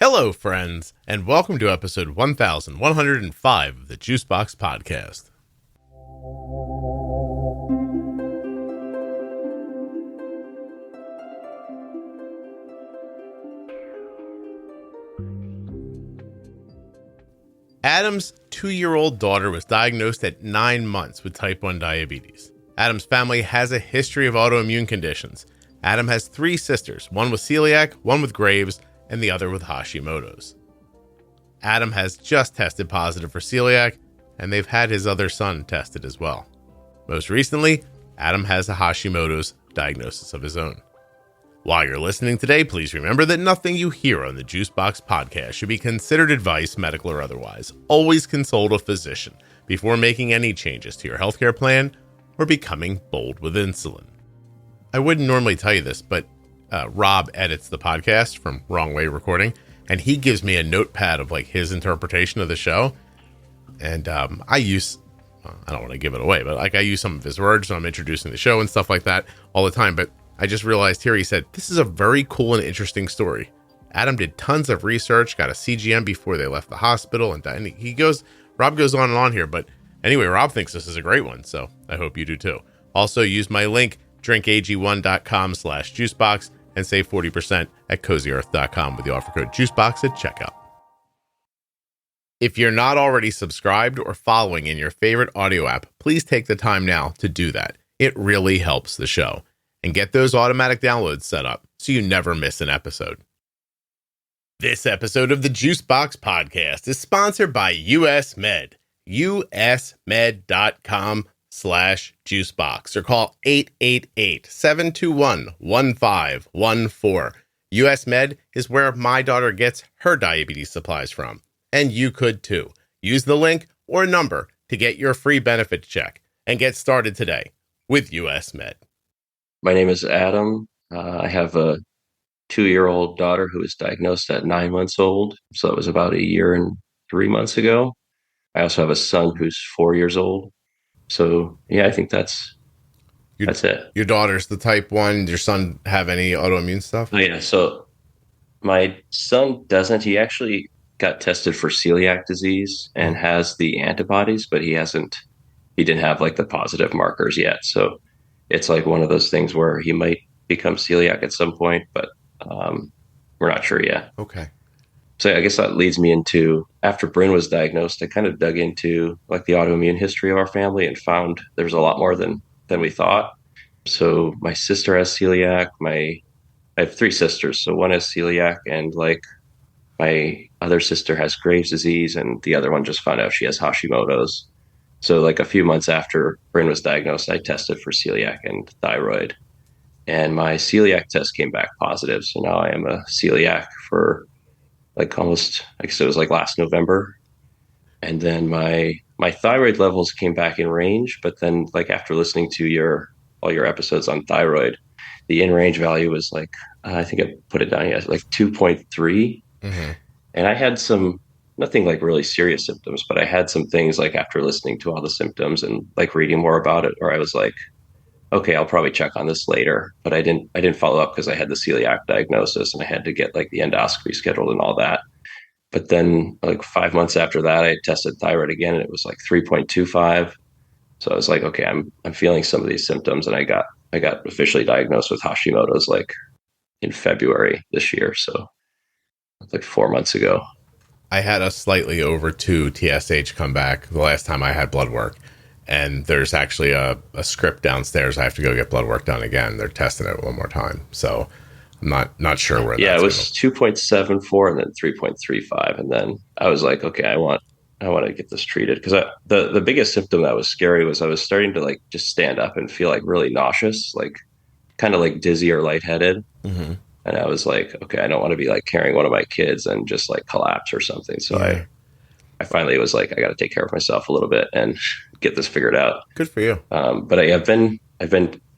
Hello, friends, and welcome to episode 1105 of the Juicebox Podcast. Adam's 2-year-old daughter was diagnosed at 9 months with type 1 diabetes. Adam's family has a history of autoimmune conditions. Adam has 3 sisters, one with celiac, one with Graves', and the other with Hashimoto's. Adam has just tested positive for celiac, and they've had his other son tested as well. Most recently, Adam has a Hashimoto's diagnosis of his own. While you're listening today, please remember that nothing you hear on the Juicebox Podcast should be considered advice, medical or otherwise. Always consult a physician before making any changes to your healthcare plan or becoming bold with insulin. I wouldn't normally tell you this, but Rob edits the podcast from Wrong Way Recording, and he gives me a notepad of like his interpretation of the show. And I use, I don't want to give it away, but like I use some of his words when I'm introducing the show and stuff like that all the time. But I just realized here, he said, this is a very cool and interesting story. Adam did tons of research, got a CGM before they left the hospital, and Rob goes on and on here. But anyway, Rob thinks this is a great one, so I hope you do too. Also use my link, drinkag1.com/juicebox, and save 40% at cozyearth.com with the offer code juicebox at checkout. If you're not already subscribed or following in your favorite audio app, please take the time now to do that. It really helps the show. And get those automatic downloads set up so you never miss an episode. This episode of the Juicebox Podcast is sponsored by US Med. usmed.com/juicebox or call 888-721-1514. US Med is where my daughter gets her diabetes supplies from. And you could too. Use the link or number to get your free benefit check and get started today with US Med. My name is Adam. I have a 2-year-old daughter who was diagnosed at 9 months old. So it was about a year and 3 months ago. I also have a son who's 4 years old. So yeah, I think that's it. Your daughter's the type 1. Does your son have any autoimmune stuff? Oh yeah. So my son doesn't. He actually got tested for celiac disease and has the antibodies, but he didn't have like the positive markers yet. So it's like one of those things where he might become celiac at some point, but we're not sure yet. Okay. So I guess that leads me into, after Bryn was diagnosed, I kind of dug into like the autoimmune history of our family and found there's a lot more than we thought. So my sister has celiac. I have 3 sisters. So one has celiac, and like my other sister has Graves' disease, and the other one just found out she has Hashimoto's. So like a few months after Bryn was diagnosed, I tested for celiac and thyroid, and my celiac test came back positive. So now I am a celiac for like almost, I guess it was like last November. And then my thyroid levels came back in range, but then like after listening to all your episodes on thyroid, the in range value was like, I think I put it down as like 2.3. Mm-hmm. And I had nothing like really serious symptoms, but I had some things like after listening to all the symptoms and like reading more about it, where I was like, okay, I'll probably check on this later. But I didn't follow up because I had the celiac diagnosis and I had to get like the endoscopy scheduled and all that. But then like 5 months after that, I tested thyroid again, and it was like 3.25. So I was like, okay, I'm feeling some of these symptoms, and I got officially diagnosed with Hashimoto's like in February this year. So like 4 months ago. I had a slightly over 2 TSH come back the last time I had blood work. And there's actually a script downstairs. I have to go get blood work done again. They're testing it one more time. So I'm not sure where that's it was 2.74 and then 3.35. And then I was like, okay, I want to get this treated. Because the biggest symptom that was scary was I was starting to like just stand up and feel like really nauseous, like kind of like dizzy or lightheaded. Mm-hmm. And I was like, okay, I don't want to be like carrying one of my kids and just like collapse or something. So yeah. I finally was like, I got to take care of myself a little bit and get this figured out. Good for you. But I've been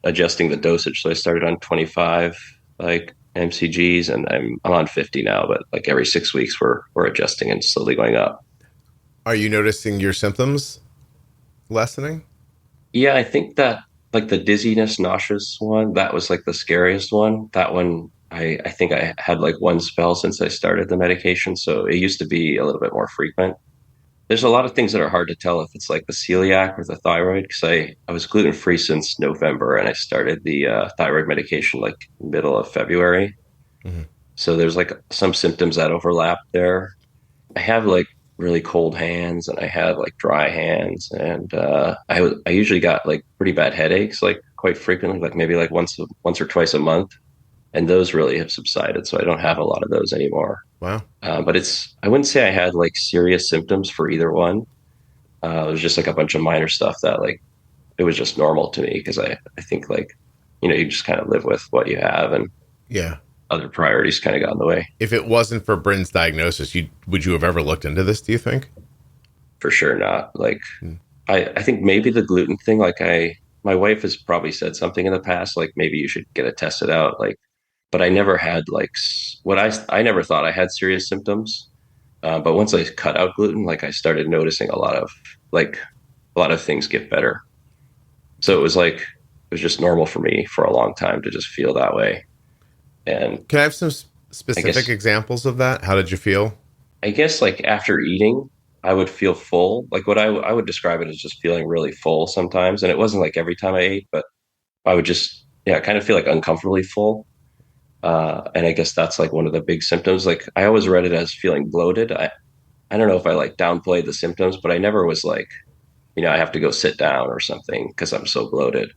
adjusting the dosage. So I started on 25 like MCGs, and I'm on 50 now. But like every 6 weeks, we're adjusting and slowly going up. Are you noticing your symptoms lessening? Yeah, I think that like the dizziness, nauseous one, that was like the scariest one. That one I think I had like one spell since I started the medication. So it used to be a little bit more frequent. There's a lot of things that are hard to tell if it's like the celiac or the thyroid because I was gluten free since November and I started the thyroid medication like middle of February. Hmm. So there's like some symptoms that overlap there. I have like really cold hands and I have like dry hands and I usually got like pretty bad headaches like quite frequently, like maybe like once or twice a month, and those really have subsided. So I don't have a lot of those anymore. Wow. But I wouldn't say I had like serious symptoms for either one. It was just like a bunch of minor stuff that like it was just normal to me because I think like you just kind of live with what you have and Yeah. other priorities kind of got in the way. If it wasn't for Bryn's diagnosis, would you have ever looked into this, do you think? For sure not. Like Hmm. I think maybe the gluten thing, like my wife has probably said something in the past, like maybe you should get it tested out. Like, but I never had like I never thought I had serious symptoms. But once I cut out gluten, like I started noticing like a lot of things get better. So it was just normal for me for a long time to just feel that way. And Can I have some I specific guess examples of that? How did you feel? I guess like after eating, I would feel full. Like what I would describe it as just feeling really full sometimes. And it wasn't like every time I ate, but I would just, yeah, kind of feel like uncomfortably full. And I guess that's like one of the big symptoms. Like I always read it as feeling bloated. I don't know if I like downplayed the symptoms, but I never was like, I have to go sit down or something because I'm so bloated.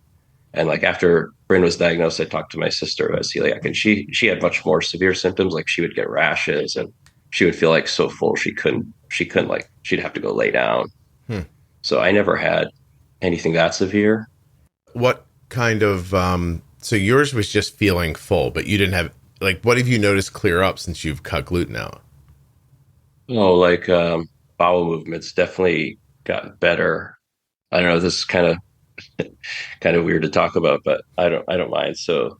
And like after Bryn was diagnosed, I talked to my sister who has celiac, and she had much more severe symptoms. Like she would get rashes, and she would feel like so full she couldn't like she'd have to go lay down. Hmm. So I never had anything that severe. What kind of, so yours was just feeling full, but you didn't have, like, what have you noticed clear up since you've cut gluten out? Oh, like bowel movements definitely got better. I don't know. This is kind of weird to talk about, but I don't mind. So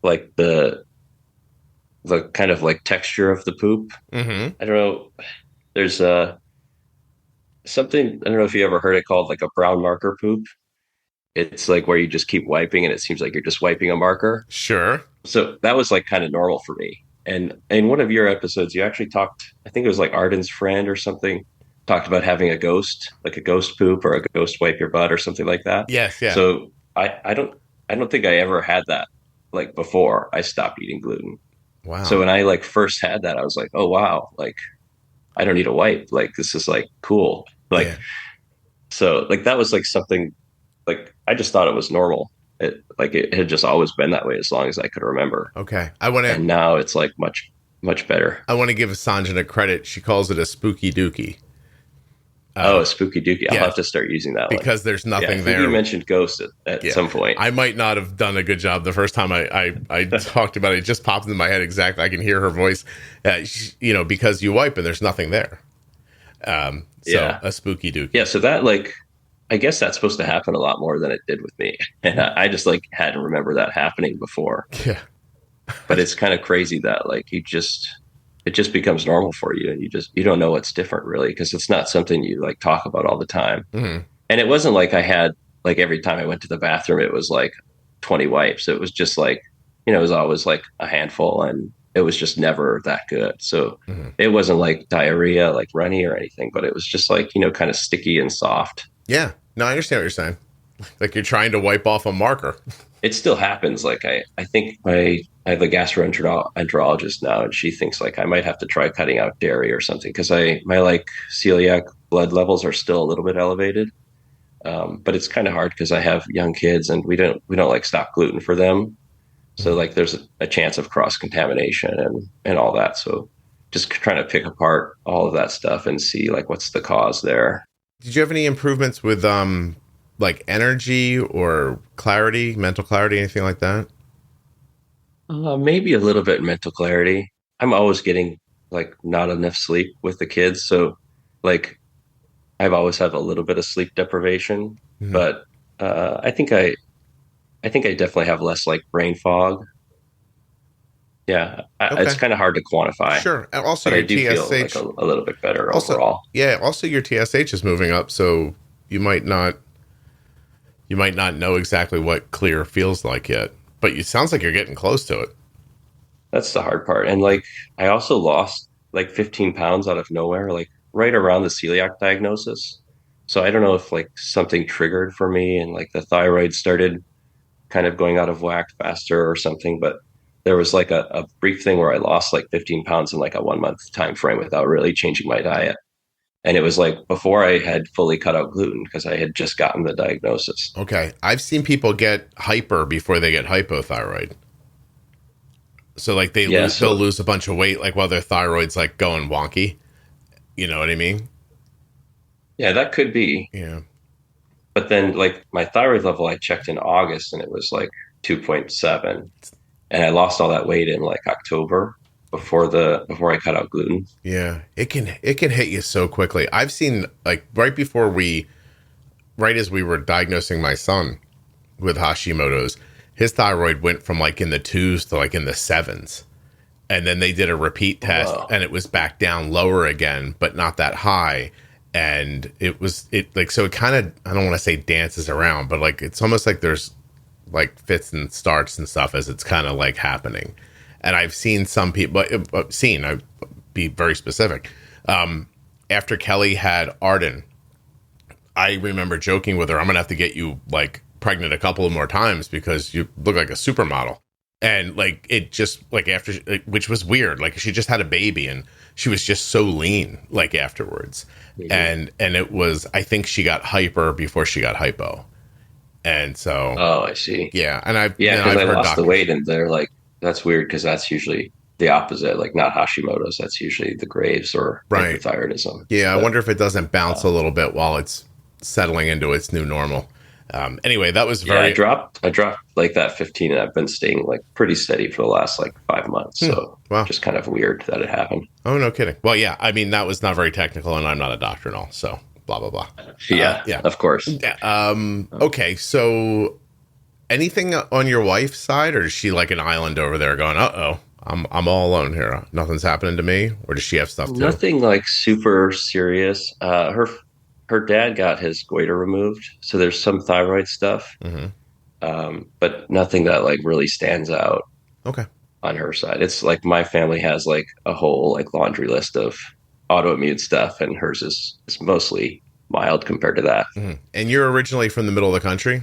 like the kind of like texture of the poop. Mm-hmm. I don't know. There's something, I don't know if you ever heard it called like a brown marker poop. It's like where you just keep wiping and it seems like you're just wiping a marker. Sure. So that was like kind of normal for me. And in one of your episodes, you actually talked, I think it was like Arden's friend or something, talked about having a ghost, like a ghost poop or a ghost wipe your butt or something like that. Yes, yeah. So I don't think I ever had that like before I stopped eating gluten. So Wow. when I like first had that, I was like, oh wow, like I don't need a wipe. Like this is like cool. Like Yeah. so like that was like something like I just thought it was normal. It had just always been that way as long as I could remember. Okay. I want to And now it's like much better. I want to give Sanjana credit. She calls it a spooky dookie. Oh, a spooky dookie. I'll Yeah, have to start using that one. because there's Yeah, I nothing think there. you mentioned ghost at Yeah. some point. I might not have done a good job the first time I talked about it. It just popped into my head exactly. I can hear her voice, because you wipe and there's nothing there. So Yeah. a spooky dookie. Yeah, so that like I guess that's supposed to happen a lot more than it did with me. And I just like had to remember that happening before. Yeah. But it's kind of crazy that like it just becomes normal for you and you don't know what's different really because it's not something you like talk about all the time. Hmm. And it wasn't like I had like every time I went to the bathroom it was like 20 wipes. It was just like, it was always like a handful and it was just never that good. So Hmm. it wasn't like diarrhea, like runny or anything, but it was just like, kind of sticky and soft. Yeah. No, I understand what you're saying. Like you're trying to wipe off a marker. It still happens. Like I think I have a gastroenterologist now, and she thinks like I might have to try cutting out dairy or something because my like celiac blood levels are still a little bit elevated. But it's kind of hard because I have young kids, and we don't like stock gluten for them. So like there's a chance of cross contamination and all that. So just trying to pick apart all of that stuff and see like what's the cause there. Did you have any improvements with like energy or clarity, mental clarity, anything like that? Maybe a little bit mental clarity. I'm always getting like not enough sleep with the kids, so like I've always had a little bit of sleep deprivation. Hmm. But I think I definitely have less like brain fog. Yeah, it's Okay. kind of hard to quantify, Sure. And also but I your do feel like TSH. a little bit better Also, overall. yeah. Also, your TSH is moving up, so you might not know exactly what clear feels like yet. But it sounds like you're getting close to it. That's the hard part. And like, I also lost like 15 pounds out of nowhere, like right around the celiac diagnosis. So I don't know if like something triggered for me and like the thyroid started kind of going out of whack faster or something. But there was like a brief thing where I lost like 15 pounds in like a 1 month time frame without really changing my diet. And it was like before I had fully cut out gluten because I had just gotten the diagnosis. Okay. I've seen people get hyper before they get hypothyroid. So like Yeah, they'll so lose a bunch of weight like while their thyroid's like going wonky. You know what I mean? yeah, that could be. Yeah. But then like my thyroid level I checked in August and it was like 2.7 and I lost all that weight in like October before I cut out gluten. Yeah. It can hit you so quickly. I've seen like right as we were diagnosing my son with Hashimoto's, his thyroid went from like in the twos to like in the sevens. And then they did a repeat test Wow. and it was back down lower again, but not that high. And it like, so it kind of, I don't want to say dances around, but like, it's almost like there's like fits and starts and stuff as it's kind of like happening. And I've seen some people, I'll be very specific. After Kelly had Arden, I remember joking with her, I'm going to have to get you like pregnant a couple of more times because you look like a supermodel. And like, it just like which was weird. Like she just had a baby and she was just so lean like afterwards. Mhm. And it was, I think she got hyper before she got hypo. And so, Oh, I see. yeah. And Yeah, because I've I heard lost the doctors. weight and they're like, that's weird because that's usually the opposite, like not Hashimoto's. That's usually the Graves or Right. hyperthyroidism. Yeah. I But wonder if it doesn't bounce uh, a little bit while it's settling into its new normal. Anyway, that was yeah, very, I dropped like that 15 and I've been staying like pretty steady for the last like 5 months. So well, just kind of weird that it happened. oh, no kidding. Well, yeah. I mean, that was not very technical and I'm not a doctor and all. So blah, blah, blah. Yeah, Yeah. of course. Yeah. Okay. So anything on your wife's side, or is she like an island over there going, uh-oh, I'm all alone here. Nothing's happening to me. Or does she have stuff too? Nothing like super serious. Her dad got his goiter removed, so there's some thyroid stuff, Hmm. but nothing that like really stands out Okay. on her side. It's like my family has like a whole like laundry list of autoimmune stuff, and hers is mostly mild compared to that. Hmm. And you're originally from the middle of the country?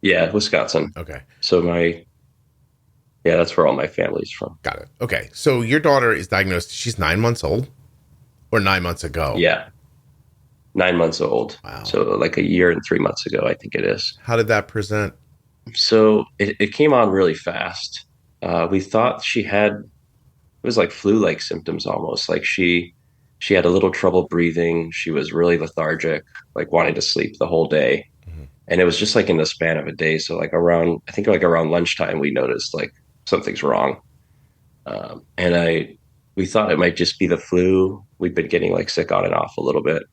Yeah, Wisconsin. Okay. So yeah, that's where all my family's from. Got it. Okay. So your daughter is diagnosed, she's 9 months old or 9 months ago? Yeah, 9 months old. Wow. So like a year and 3 months ago, I think it is. How did that present? So it came on really fast. We thought it was like flu-like symptoms almost. Like she had a little trouble breathing. She was really lethargic, like wanting to sleep the whole day. Mhm. And it was just like in the span of a day. So like around, I think like around lunchtime, we noticed like something's wrong. And we thought it might just be the flu. We'd been getting like sick on and off a little bit.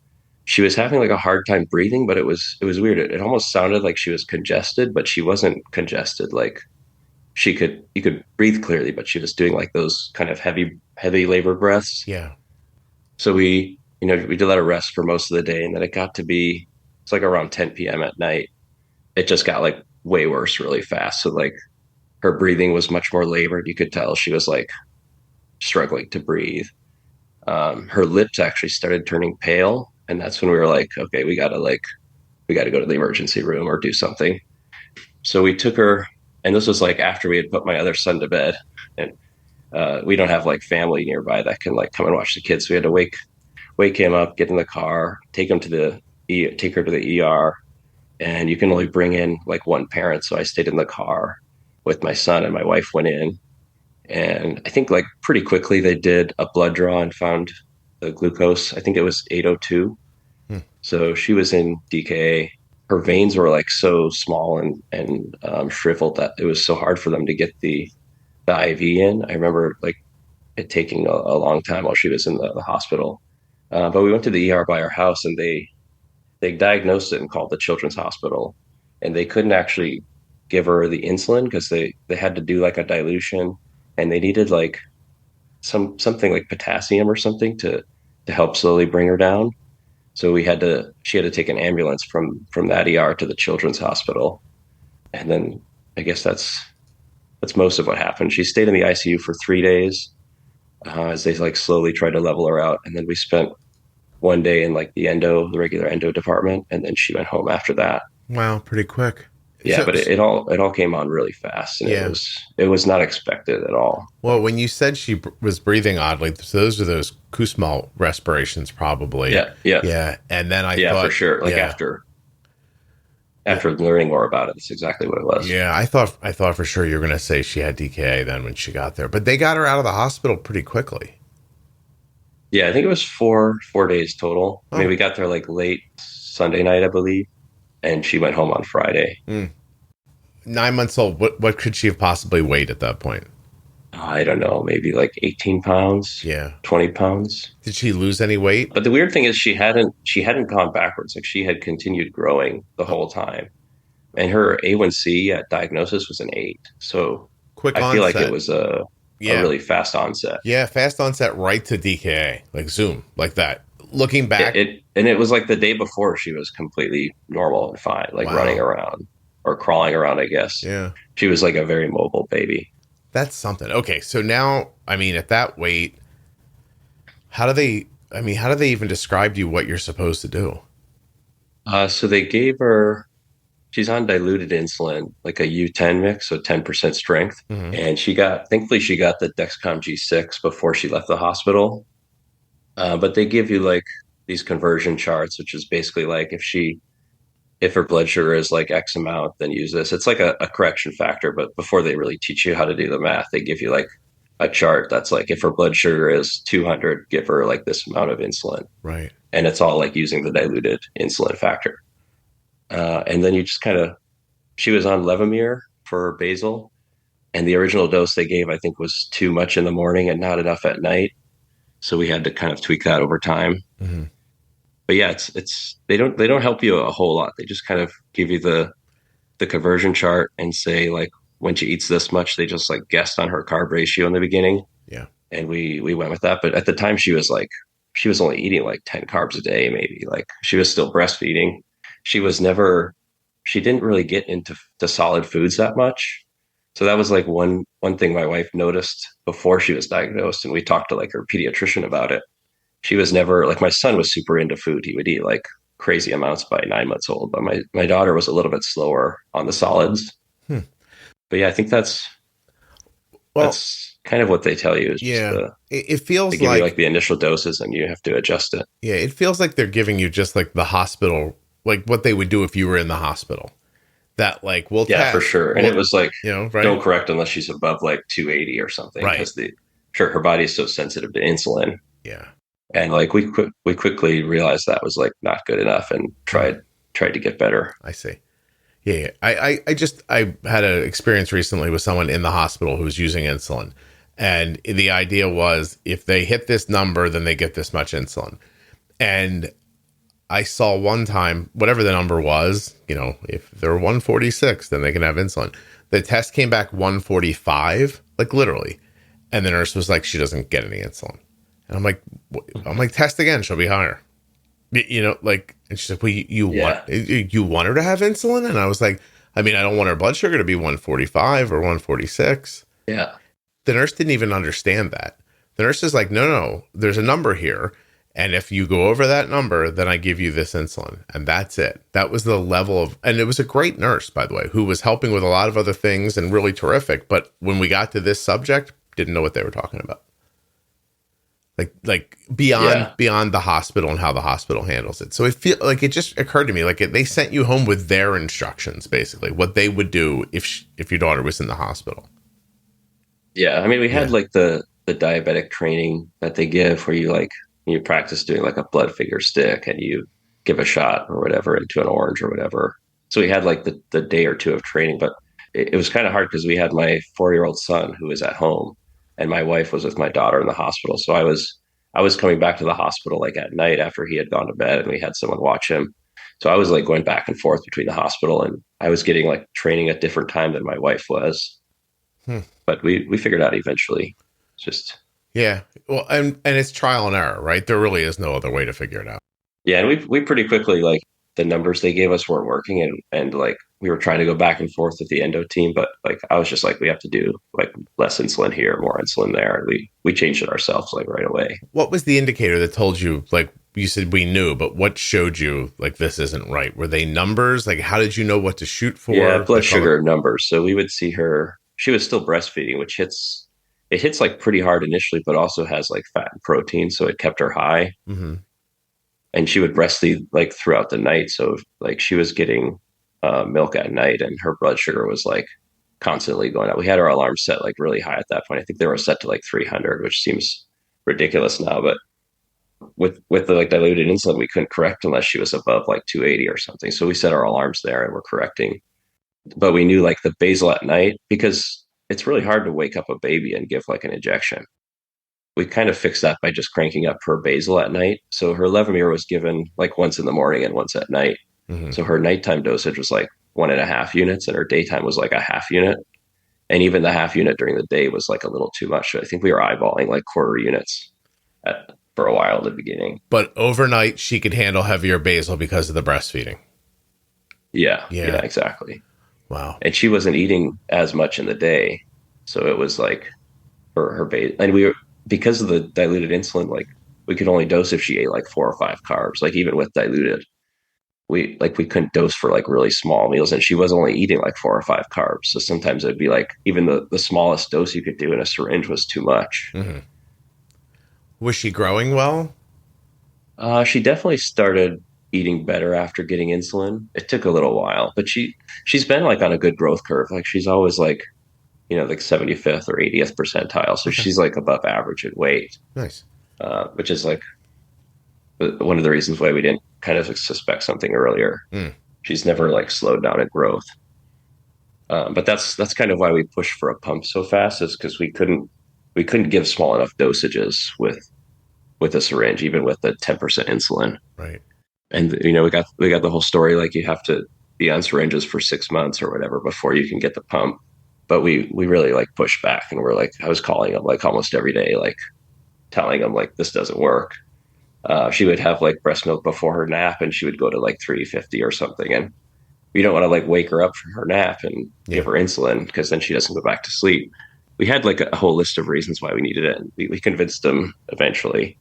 She was having like a hard time breathing, but it was weird. It almost sounded like she was congested, but she wasn't congested. Like you could breathe clearly, but she was doing like those kind of heavy labor breaths. Yeah. So we did let her rest for most of the day, and then it got to be it's like around 10 p.m. at night. It just got like way worse really fast. So like her breathing was much more labored. You could tell she was like struggling to breathe. Her lips actually started turning pale, and that's when we were like, okay, we gotta go to the emergency room or do something. So we took her, and this was like after we had put my other son to bed, and we don't have like family nearby that can like come and watch the kids. So we had to wake him up, get in the car, take her to the ER, and you can only bring in like one parent. So I stayed in the car with my son, and my wife went in, and I think like pretty quickly they did a blood draw and found the glucose. I think it was 802. Hmm. So she was in DKA. Her veins were like so small and shriveled that it was so hard for them to get the IV in. I remember like it taking a long time while she was in the hospital. But we went to the ER by our house and they diagnosed it and called the children's hospital. And they couldn't actually give her the insulin because they had to do like a dilution and they needed like something like potassium or something to help slowly bring her down. So she had to take an ambulance from that ER to the children's hospital. And then I guess That's most of what happened. She stayed in the ICU for 3 days as they like slowly tried to level her out. And then we spent one day in like the regular endo department, and then she went home after that. Wow, pretty quick. Yeah, So, but it all came on really fast, and yeah. it was not expected at all. Well, when you said she was breathing oddly, so those are those Kussmaul respirations, probably. Yeah. And then I thought, for sure. Like after learning more about it, that's exactly what it was. Yeah, I thought for sure you were going to say she had DKA then when she got there, but they got her out of the hospital pretty quickly. Yeah, I think it was four days total. I mean, we got there like late Sunday night, I believe, and she went home on Friday. 9 months old. What could she have possibly weighed at that point? I don't know, maybe like 18 pounds. Yeah. 20 pounds. Did she lose any weight? But the weird thing is she hadn't gone backwards. Like she had continued growing the whole time. And her A1C at diagnosis was an 8. So Quick I onset. feel like it was a really fast onset. Yeah, fast onset right to DKA, like zoom, like that. Looking back. It was like the day before she was completely normal and fine, like running around or crawling around, I guess. Yeah. She was like a very mobile baby. That's something. Okay, so now, I mean, at that weight, how do they even describe to you what you're supposed to do? So they gave her, she's on diluted insulin, like a U10 mix, so 10% strength. Mm-hmm. And thankfully she got the Dexcom G6 before she left the hospital. But they give you like these conversion charts, which is basically like if her blood sugar is like X amount, then use this. It's like a correction factor, but before they really teach you how to do the math, they give you like a chart that's like if her blood sugar is 200, give her like this amount of insulin. Right. And it's all like using the diluted insulin factor. And then you just she was on Levemir for basal, and the original dose they gave, I think, was too much in the morning and not enough at night. So we had to kind of tweak that over time. Mm-hmm. But yeah, they don't help you a whole lot. They just kind of give you the conversion chart and say like when she eats this much, they just like guessed on her carb ratio in the beginning. Yeah. And we went with that. But at the time she was only eating like 10 carbs a day, maybe. Like she was still breastfeeding. She didn't really get into solid foods that much. So that was like one thing my wife noticed before she was diagnosed. And we talked to like her pediatrician about it. She was never like, my son was super into food. He would eat like crazy amounts by 9 months old. But my daughter was a little bit slower on the solids. But yeah, I think that's kind of what they tell you. Is it feels they give you like the initial doses and you have to adjust it. Yeah, it feels like they're giving you just like the hospital, like what they would do if you were in the hospital. That like, we'll test. For sure. And it was like, right? Don't correct unless she's above like 280 or something. Right. Because her body is so sensitive to insulin. Yeah. And like we quickly realized that was like not good enough and tried to get better. I see. Yeah. I had an experience recently with someone in the hospital who was using insulin. And the idea was if they hit this number, then they get this much insulin. And I saw one time, whatever the number was, if they're 146, then they can have insulin. The test came back 145, like literally. And the nurse was like, she doesn't get any insulin. And I'm like, test again. She'll be higher. And she's like, well, you want her to have insulin? And I was like, I mean, I don't want her blood sugar to be 145 or 146. Yeah. The nurse didn't even understand that. The nurse is like, no, there's a number here. And if you go over that number, then I give you this insulin. And that's it. That was the level of, and it was a great nurse, by the way, who was helping with a lot of other things and really terrific. But when we got to this subject, didn't know what they were talking about. Like beyond the hospital and how the hospital handles it. So it just occurred to me, like they sent you home with their instructions, basically what they would do if your daughter was in the hospital. Yeah. I mean, we had like the diabetic training that they give where you practice doing like a blood figure stick and you give a shot or whatever into an orange or whatever. So we had like the day or two of training, but it was kind of hard because we had my 4-year-old son who was at home and my wife was with my daughter in the hospital. So I was coming back to the hospital like at night after he had gone to bed and we had someone watch him. So I was like going back and forth between the hospital and I was getting like training at different time than my wife was. But we figured out eventually. It's just. Yeah. Well, and it's trial and error, right? There really is no other way to figure it out. Yeah. And we pretty quickly, like the numbers they gave us weren't working and like we were trying to go back and forth with the endo team, but like I was just like, we have to do like less insulin here, more insulin there. And we changed it ourselves like right away. What was the indicator that told you, like you said we knew, but what showed you like this isn't right? Were they numbers? Like how did you know what to shoot for? Yeah, blood sugar numbers. So we would see her, she was still breastfeeding, which hits like pretty hard initially, but also has like fat and protein. So it kept her high. Mm-hmm. And she would breastfeed like throughout the night. So like she was getting milk at night and her blood sugar was like constantly going up. We had our alarm set like really high at that point. I think they were set to like 300, which seems ridiculous now, but with the like diluted insulin, we couldn't correct unless she was above like 280 or something. So we set our alarms there and we're correcting. But we knew like the basal at night, because it's really hard to wake up a baby and give like an injection. We kind of fixed that by just cranking up her basal at night. So her Levemir was given like once in the morning and once at night. Mm-hmm. So her nighttime dosage was like 1.5 units and her daytime was like a half unit. And even the half unit during the day was like a little too much. So I think we were eyeballing like quarter units for a while at the beginning. But overnight, she could handle heavier basal because of the breastfeeding. Yeah, exactly. Wow. And she wasn't eating as much in the day. So it was like her base. And we were, because of the diluted insulin, like we could only dose if she ate like 4 or 5 carbs, like even with diluted. We couldn't dose for like really small meals, and she was only eating like 4 or 5 carbs. So sometimes it'd be like even the smallest dose you could do in a syringe was too much. Mm-hmm. Was she growing well? She definitely started eating better after getting insulin. It took a little while, but she's been like on a good growth curve. Like she's always like, like 75th or 80th percentile. So she's like above average in weight. Nice. Which is like one of the reasons why we didn't kind of suspect something earlier. She's never like slowed down in growth. But that's kind of why we pushed for a pump so fast, is because we couldn't give small enough dosages with a syringe, even with the 10% insulin. Right. And we got the whole story, like you have to be on syringes for 6 months or whatever before you can get the pump. But we really like pushed back, and we're like, I was calling them like almost every day, like telling them like this doesn't work. She would have like breast milk before her nap, and she would go to like 350 or something, and we don't want to like wake her up from her nap and give her insulin, because then she doesn't go back to sleep. We had like a whole list of reasons why we needed it. We convinced them eventually,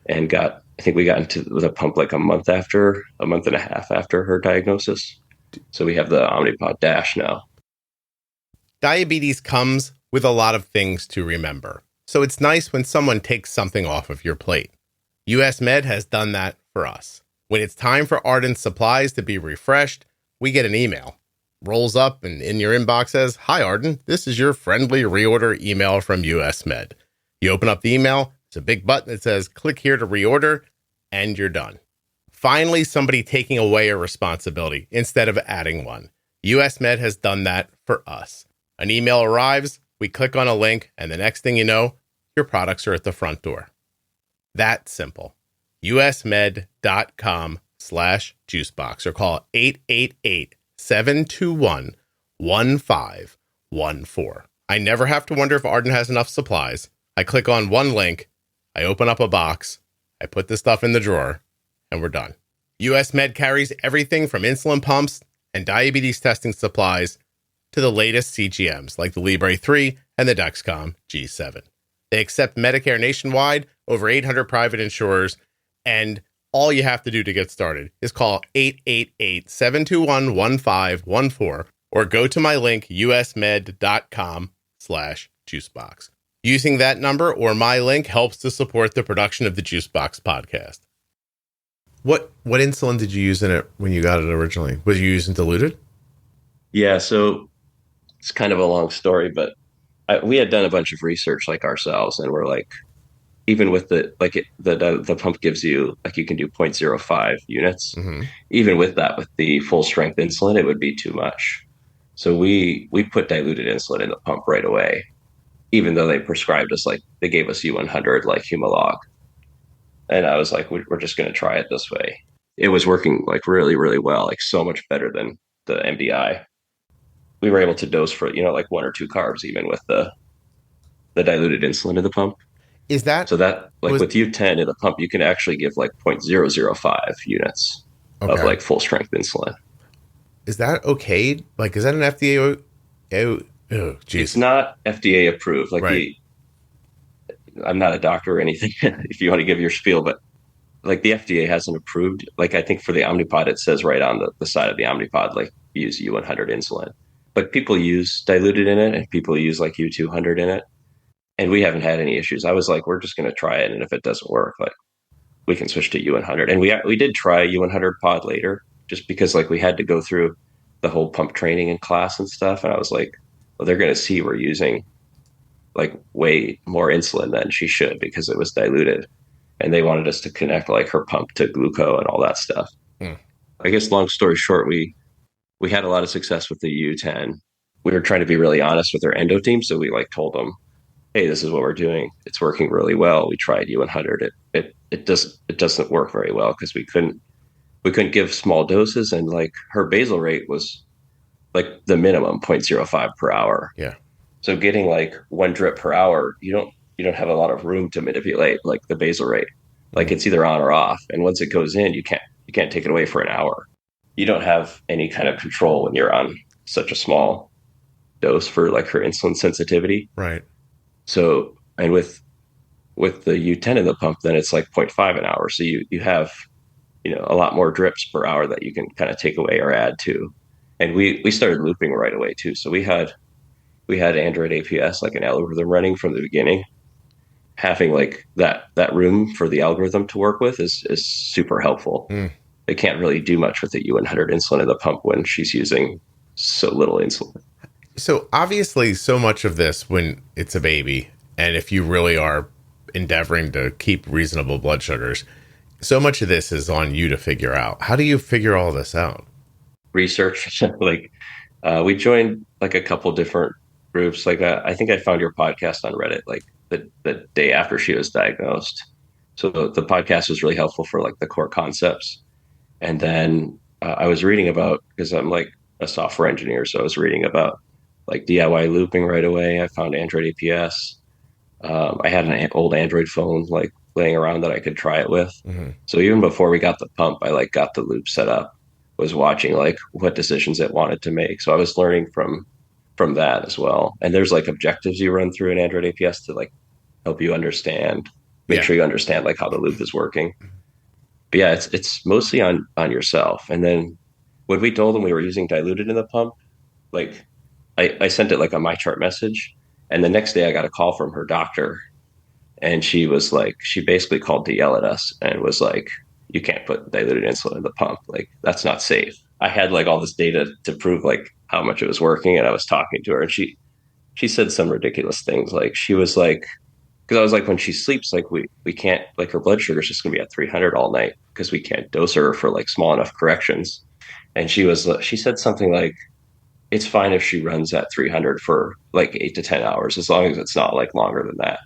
and I think we got into the pump like a month and a half after her diagnosis. So we have the Omnipod DASH now. Diabetes comes with a lot of things to remember. So it's nice when someone takes something off of your plate. US Med has done that for us. When it's time for Arden supplies to be refreshed, we get an email. Rolls up and in your inbox says, "Hi Arden, this is your friendly reorder email from US Med." You open up the email, it's a big button that says, "Click here to reorder," and you're done. Finally, somebody taking away a responsibility instead of adding one. US Med has done that for us. An email arrives, we click on a link, and the next thing you know, your products are at the front door. That simple. usmed.com/juicebox or call 888-721-1514. I never have to wonder if Arden has enough supplies. I click on one link, I open up a box, I put the stuff in the drawer, and we're done. US Med carries everything from insulin pumps and diabetes testing supplies to the latest CGMs like the Libre 3 and the Dexcom G7. They accept Medicare nationwide, over 800 private insurers, and all you have to do to get started is call 888-721-1514 or go to my link, usmed.com/juicebox. Using that number or my link helps to support the production of the Juicebox podcast. What insulin did you use in it when you got it originally? Was you using diluted? Yeah, so it's kind of a long story, but we had done a bunch of research like ourselves, and we're like, even with the pump gives you like you can do 0.05 units. Mm-hmm. Even with that, with the full strength insulin, it would be too much. So we put diluted insulin in the pump right away, even though they prescribed us, like they gave us U100 like Humalog. And I was like, we're just going to try it this way. It was working like really, really well, like so much better than the MDI. We were able to dose for, like 1 or 2 carbs, even with the diluted insulin in the pump. Is that so that like with U10 in the pump, you can actually give like 0.005 units of like full strength insulin. Is that okay? Like, is that an FDA? Oh, It's geez. not FDA approved. Like Right. I'm not a doctor or anything if you want to give your spiel, but like the FDA hasn't approved. Like I think for the Omnipod, it says right on the side of the Omnipod, like use U100 insulin. But people use diluted in it and people use like U200 in it. And we haven't had any issues. I was like, we're just going to try it. And if it doesn't work, like we can switch to U100. And we did try U100 pod later just because like we had to go through the whole pump training in class and stuff. And I was like, well, they're going to see we're using like way more insulin than she should because it was diluted. And they wanted us to connect like her pump to gluco and all that stuff. Hmm. I guess long story short, we had a lot of success with the U10. We were trying to be really honest with our endo team, so we like told them, "Hey, this is what we're doing. It's working really well. We tried U100. It doesn't work very well because we couldn't give small doses, and like her basal rate was like the minimum 0.05 per hour. Yeah. So getting like one drip per hour, you don't have a lot of room to manipulate like the basal rate. Like Mm. it's either on or off, and once it goes in, you can't take it away for an hour. You don't have any kind of control when you're on such a small dose for like her insulin sensitivity. Right. So and with the U10 in the pump, then it's like zero point 0.5 an hour. So you have a lot more drips per hour that you can kind of take away or add to. And we started looping right away too. So we had Android APS like an algorithm running from the beginning. Having like that room for the algorithm to work with is super helpful. Mm. They can't really do much with the U100 insulin in the pump when she's using so little insulin. So obviously, so much of this when it's a baby, and if you really are endeavoring to keep reasonable blood sugars, so much of this is on you to figure out. How do you figure all this out? Research like we joined like a couple different groups. Like I think I found your podcast on Reddit like the day after she was diagnosed. So the podcast was really helpful for like the core concepts. And then I was reading about because I'm like a software engineer, so I was reading about like DIY looping right away. I found Android APS. I had an old Android phone like laying around that I could try it with. Hmm. So even before we got the pump, I like got the loop set up. Was watching like what decisions it wanted to make. So I was learning from that as well. And there's like objectives you run through an Android APS to like help you understand, make Yeah. sure you understand like how the loop is working. But yeah, it's mostly on yourself. And then when we told them we were using diluted in the pump, like I sent it like a my chart message, and the next day I got a call from her doctor, and she was like, she basically called to yell at us and was like, "You can't put diluted insulin in the pump. Like that's not safe." I had like all this data to prove like how much it was working, and I was talking to her, and she said some ridiculous things. Like she was like, because I was like, when she sleeps, like we can't like her blood sugar is just gonna be at 300 all night because we can't dose her for like small enough corrections. And she said something like, it's fine if she runs at 300 for like 8 to 10 hours as long as it's not like longer than that.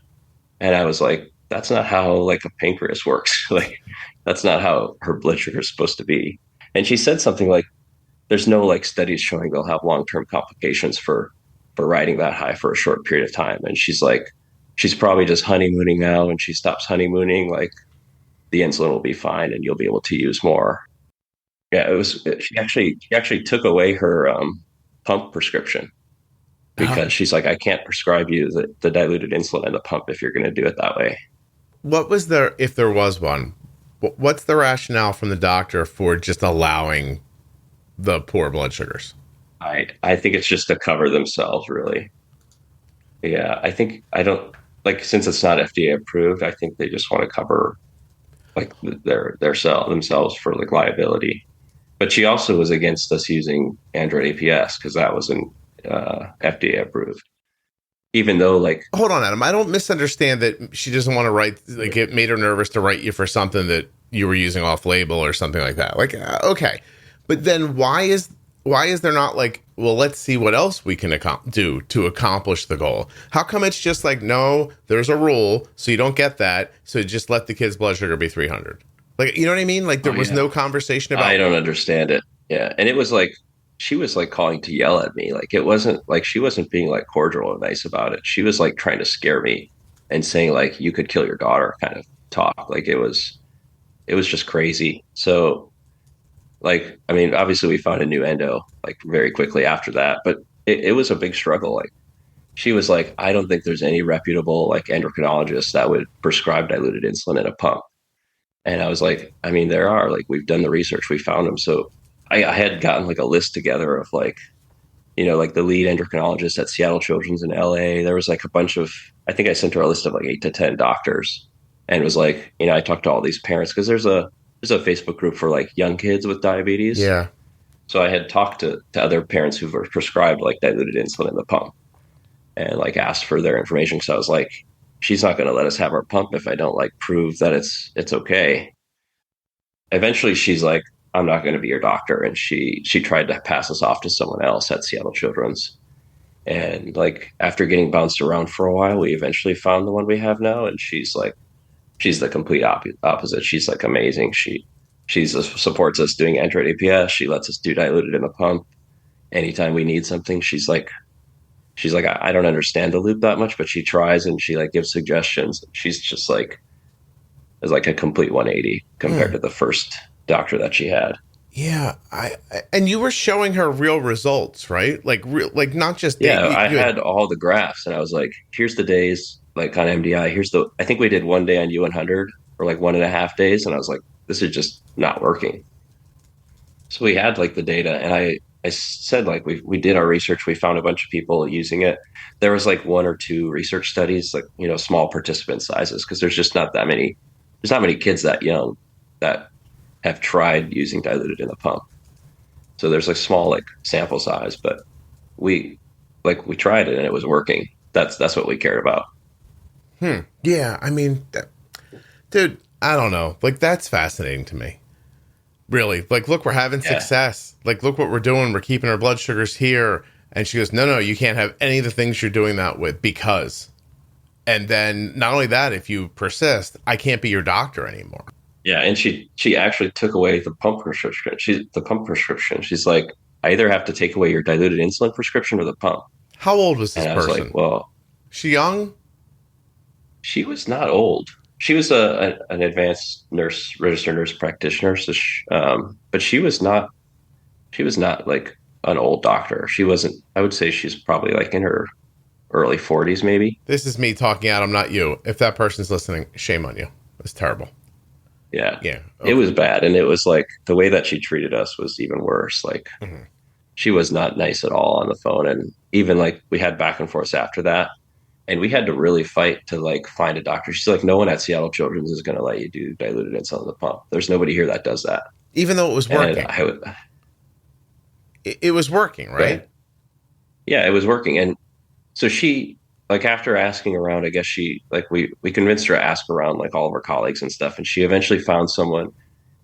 And I was like, that's not how like a pancreas works. Like that's not how her blood sugar is supposed to be. And she said something like, there's no like studies showing they'll have long-term complications for riding that high for a short period of time. And she's like, she's probably just honeymooning now, and she stops honeymooning, like the insulin will be fine and you'll be able to use more. Yeah, it was. She actually took away her pump prescription Huh. because she's like, I can't prescribe you the diluted insulin in the pump if you're going to do it that way. What was there, if there was one, what's the rationale from the doctor for just allowing the poor blood sugars? I think it's just to cover themselves, really. Yeah, I think I don't like since it's not FDA approved. I think they just want to cover like themselves for like liability. But she also was against us using Android APS because that wasn't FDA approved. Even though like Hold on, Adam. I don't misunderstand that she doesn't want to write, like it made her nervous to write you for something that you were using off label or something like that. Like, okay. But then why is there not like, well, let's see what else we can do to accomplish the goal? How come it's just like, no, there's a rule, so you don't get that, so just let the kid's blood sugar be 300? Like, you know what I mean? Like, there oh was yeah, no conversation I about, don't understand it. Yeah, and it was like she was like calling to yell at me. Like it wasn't like she wasn't being like cordial and nice about it. She was like trying to scare me and saying like you could kill your daughter kind of talk. Like it was just crazy. So like, I mean, obviously we found a new endo like very quickly after that, but it was a big struggle. Like she was like, I don't think there's any reputable like endocrinologist that would prescribe diluted insulin in a pump. And I was like, I mean, there are, like, we've done the research, we found them. So I had gotten like a list together of like, like the lead endocrinologist at Seattle Children's in LA. There was like a bunch of, I think I sent her a list of like 8 to 10 doctors, and it was like, I talked to all these parents because there's a Facebook group for like young kids with diabetes. Yeah. So I had talked to other parents who were prescribed like diluted insulin in the pump and like asked for their information. Because I was like, she's not going to let us have our pump if I don't like prove that it's okay. Eventually, she's like, I'm not going to be your doctor, and she tried to pass us off to someone else at Seattle Children's. And like after getting bounced around for a while, we eventually found the one we have now, and she's the complete opposite. She's like amazing. She supports us doing Android APS. She lets us do diluted in the pump anytime we need something. She's like I don't understand the loop that much, but she tries and she like gives suggestions. She's just like is like a complete 180 compared to the first doctor that she had. Yeah, and you were showing her real results, right? Like like not just I had all the graphs, and I was like, here's the days like on MDI. I think we did one day on U100 or like 1.5 days, and I was like, this is just not working. So we had like the data, and I said like we did our research. We found a bunch of people using it. There was like one or two research studies, like small participant sizes, because there's just not that many. There's not many kids that young that have tried using diluted in the pump. So there's like small like sample size, but we tried it and it was working. That's what we cared about. Yeah, I mean, dude, I don't know. Like that's fascinating to me. Really, like, look, we're having success. Like, look what we're doing. We're keeping our blood sugars here. And she goes, no, you can't have any of the things you're doing that with because. And then not only that, if you persist, I can't be your doctor anymore. Yeah, and she actually took away the pump prescription. She's like, I either have to take away your diluted insulin prescription or the pump. How old was this person? person? I was like, well, she young? She was not old. She was an advanced nurse, registered nurse practitioner. So but she was not like an old doctor. She wasn't. I would say she's probably like in her early 40s, maybe. This is me talking, Adam, not you. If that person's listening, shame on you. It's terrible. Yeah. Okay. It was bad. And it was like the way that she treated us was even worse. Like she was not nice at all on the phone. And even like we had back and forth after that. And we had to really fight to like find a doctor. She's like, no one at Seattle Children's is going to let you do diluted insulin in the pump. There's nobody here that does that. Even though it was working. It was working, right? Yeah, it was working. And so she, like after asking around, I guess she, like we convinced her to ask around like all of her colleagues and stuff. And she eventually found someone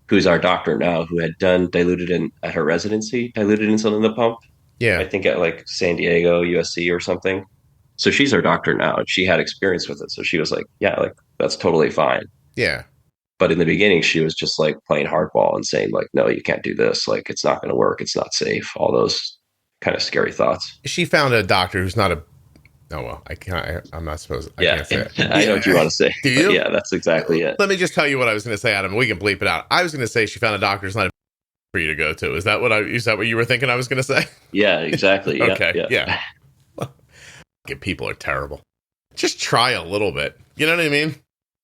who's our doctor now who had done at her residency, diluted insulin in the pump. Yeah. I think at like San Diego, USC or something. So she's our doctor now, and she had experience with it. So she was like, yeah, like that's totally fine. Yeah. But in the beginning, she was just like playing hardball and saying like, no, you can't do this. Like, it's not going to work. It's not safe. All those kind of scary thoughts. She found a doctor who's not I'm not supposed I can't say it. I know what you want to say. Do you? Yeah, that's exactly it. Let me just tell you what I was going to say, Adam. We can bleep it out. I was going to say she found a doctor who's not for you to go to. Is that what you were thinking I was going to say? Yeah, exactly. Okay. Yeah. People are terrible. Just try a little bit. You know what I mean?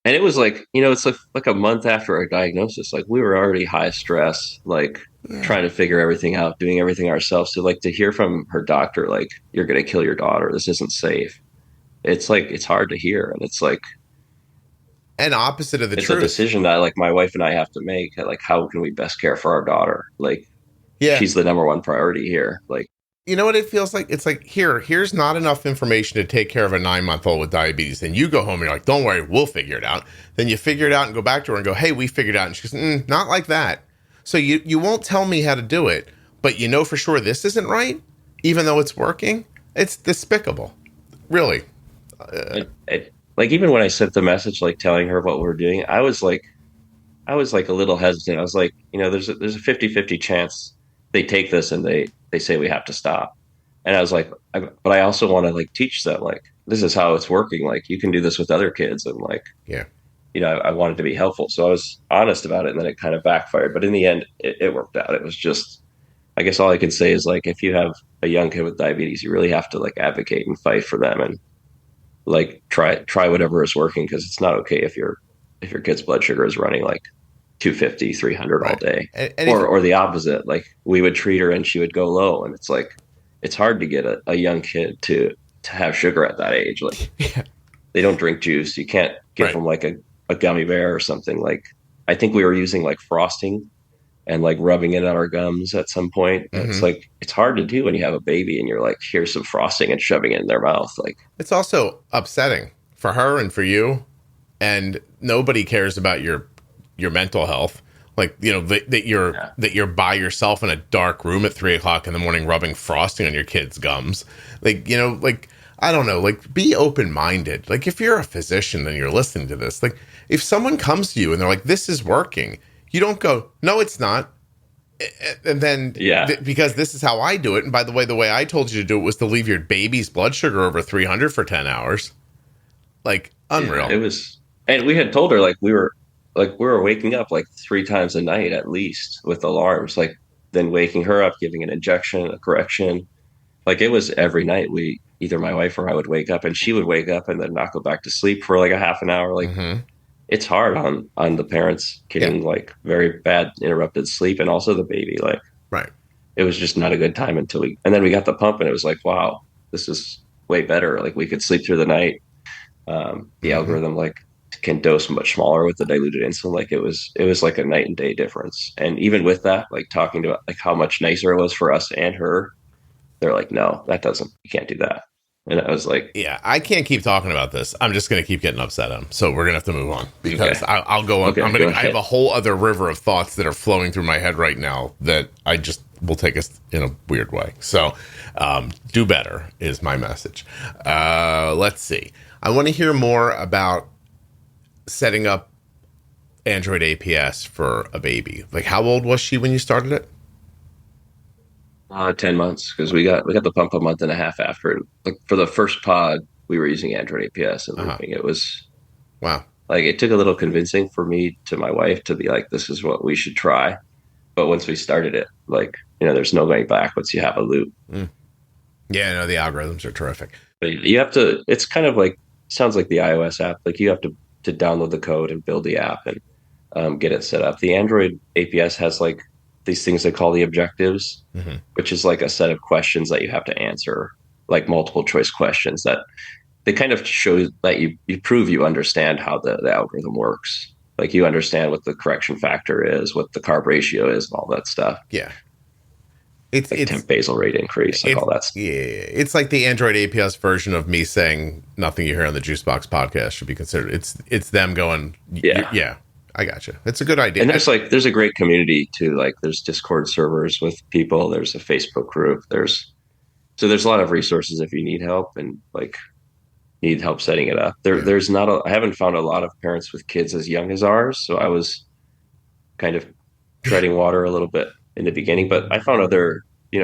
And it was like, it's like a month after our diagnosis. Like we were already high stress, like trying to figure everything out, doing everything ourselves. So like to hear from her doctor, like, you're going to kill your daughter. This isn't safe. It's like, it's hard to hear. And it's like an opposite of the truth. It's a decision that like my wife and I have to make. Like, how can we best care for our daughter? Like, she's the number one priority here. Like, you know what it feels like? It's like, here's not enough information to take care of a 9-month-old with diabetes. Then you go home and you're like, don't worry, we'll figure it out. Then you figure it out and go back to her and go, hey, we figured it out. And she goes, not like that. So you won't tell me how to do it, but you know for sure this isn't right, even though it's working. It's despicable. Really. Like, even when I sent the message, like telling her what we're doing, I was like a little hesitant. I was like, there's a 50-50 chance they take this and they say we have to stop. And I was like, but I also want to like teach them, like, this is how it's working. Like, you can do this with other kids. And like, I wanted to be helpful. So I was honest about it, and then it kind of backfired. But in the end, it worked out. It was just, I guess all I can say is like, if you have a young kid with diabetes, you really have to like advocate and fight for them and like try whatever is working, because it's not okay if your kid's blood sugar is running like 250, 300 all Right. day, And or the opposite. Like we would treat her and she would go low, and it's like it's hard to get a young kid to have sugar at that age. Like yeah, they don't drink juice. You can't give right. them like a gummy bear or something. Like I think we were using like frosting and like rubbing it on our gums at some point. And it's Hmm. like it's hard to do when you have a baby and you're like, here's some frosting and shoving it in their mouth. Like It's also upsetting for her and for you, and nobody cares about your mental health. Like, yeah, that you're by yourself in a dark room at 3 o'clock in the morning rubbing frosting on your kid's gums. Like, like, I don't know, like, be open minded. Like, if you're a physician and you're listening to this, like, if someone comes to you and they're like, this is working, you don't go, no, it's not. And then, yeah, because this is how I do it. And by the way I told you to do it was to leave your baby's blood sugar over 300 for 10 hours. Like, yeah. unreal. It was, and we had told her we were waking up like 3 times a night at least with alarms. Like then waking her up, giving an injection, a correction. Like it was every night. We either my wife or I would wake up, and she would wake up and then not go back to sleep for like a half an hour. Like Hmm. it's hard on the parents Yeah. getting like very bad interrupted sleep, and also the baby. Like Right. it was just not a good time and then we got the pump, and it was like, wow, this is way better. Like we could sleep through the night. The Hmm. algorithm like can dose much smaller with the diluted insulin. Like it was like a night and day difference. And even with that, like talking to like how much nicer it was for us and her, they're like, no, that doesn't, you can't do that. And I was like, Yeah, I can't keep talking about this. I'm just going to keep getting upset at him. So we're going to have to move on because okay, I'll go on. okay, go I have ahead. a whole other river of thoughts that are flowing through my head right now that I just will take us in a weird way. So do better is my message. Let's see. I want to hear more about setting up Android APS for a baby. Like, how old was she when you started it? 10 months, because we got the pump a month and a half after. Like for the first pod, we were using Android APS and Uh-huh. looping. It was Wow. like it took a little convincing for me to my wife to be like, this is what we should try. But once we started it, like, there's no going back once you have a loop. Mm. Yeah, no, the algorithms are terrific. But you have to, it's kind of like, sounds like the iOS app. Like you have to download the code and build the app and get it set up. The Android APS has like these things they call the objectives, Hmm. which is like a set of questions that you have to answer, like multiple choice questions that they kind of show that you prove you understand how the algorithm works. Like you understand what the correction factor is, what the carb ratio is, and all that stuff, Yeah. It's like it's temp basal rate increase, like It's all that stuff. yeah, it's like the Android APS version of me saying nothing you hear on the Juicebox podcast should be considered. It's them going, Yeah. yeah, I got you. It's a good idea. And there's a great community too. Like there's Discord servers with people. There's a Facebook group. There's a lot of resources if you need help and like need help setting it up. Yeah. I haven't found a lot of parents with kids as young as ours. So I was kind of treading water a little bit in the beginning, but I found other,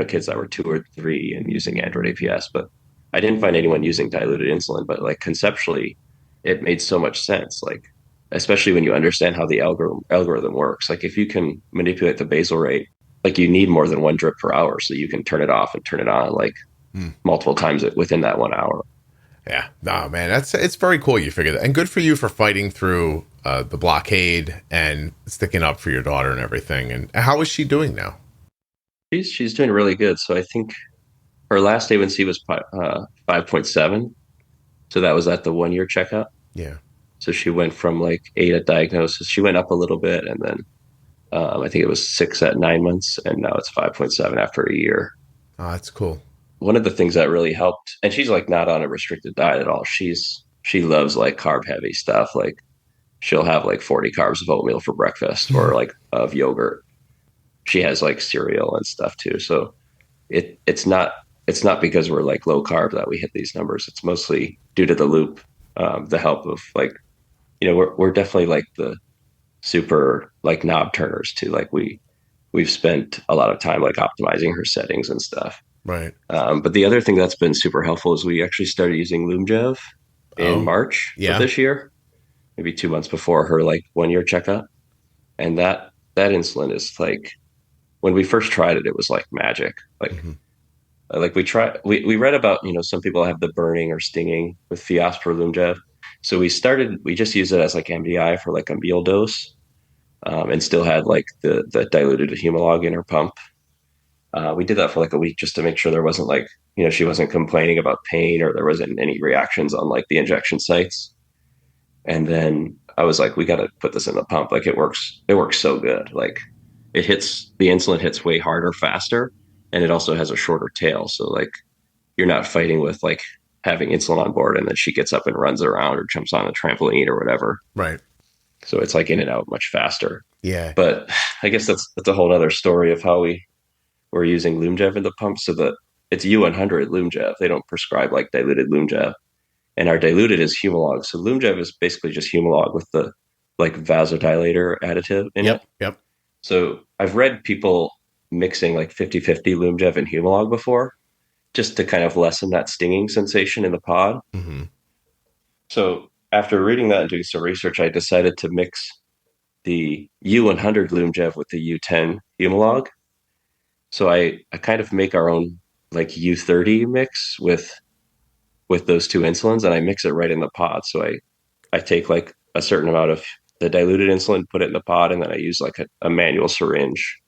kids that were 2 or 3 and using Android APS, but I didn't find anyone using diluted insulin. But like conceptually, it made so much sense. Like, especially when you understand how the algorithm works. Like if you can manipulate the basal rate, like you need more than one drip per hour, so you can turn it off and turn it on like Hmm. multiple times within that 1 hour. Yeah. No, man, it's very cool you figured that. And good for you for fighting through the blockade and sticking up for your daughter and everything. And how is she doing now? She's doing really good. So I think her last A1C was 5.7. So that was at the 1 year checkup. Yeah. So she went from like 8 at diagnosis. She went up a little bit, and then I think it was 6 at 9 months, and now it's 5.7 after a year. Oh, that's cool. One of the things that really helped, and she's like not on a restricted diet at all. She loves like carb heavy stuff. Like she'll have like 40 carbs of oatmeal for breakfast or like of yogurt. She has like cereal and stuff too. So it's not because we're like low carb that we hit these numbers. It's mostly due to the loop, the help of like, we're definitely like the super like knob turners too. Like we've spent a lot of time like optimizing her settings and stuff. Right. But the other thing that's been super helpful is we actually started using Lumjev in Oh, March of yeah. this year. maybe 2 months before her like 1 year checkup. And that insulin is like, when we first tried it, it was like magic. Hmm. Like we read about, some people have the burning or stinging with Fiasp or Lumjev. So we just used it as like MDI for like a meal dose, and still had like the diluted Humalog in her pump. We did that for like a week just to make sure there wasn't like, she wasn't complaining about pain or there wasn't any reactions on like the injection sites. And then I was like, we got to put this in the pump. Like it works so good. Like the insulin hits way harder, faster, and it also has a shorter tail. So like you're not fighting with like having insulin on board and then she gets up and runs around or jumps on a trampoline or whatever. Right. So it's like in and out much faster. Yeah. But I guess that's a whole other story of how we're using Lumjev in the pump, so that it's U100 Lumjev. They don't prescribe like diluted Lumjev. And our diluted is Humalog. So Lumjev is basically just Humalog with the like vasodilator additive in it. Yep. So I've read people mixing like 50-50 Lumjev and Humalog before, just to kind of lessen that stinging sensation in the pod. Hmm. So after reading that and doing some research, I decided to mix the U100 Lumjev with the U10 Humalog. So I kind of make our own like U30 mix with those two insulins, and I mix it right in the pod. So I take like a certain amount of the diluted insulin, put it in the pod, and then I use like a manual syringe,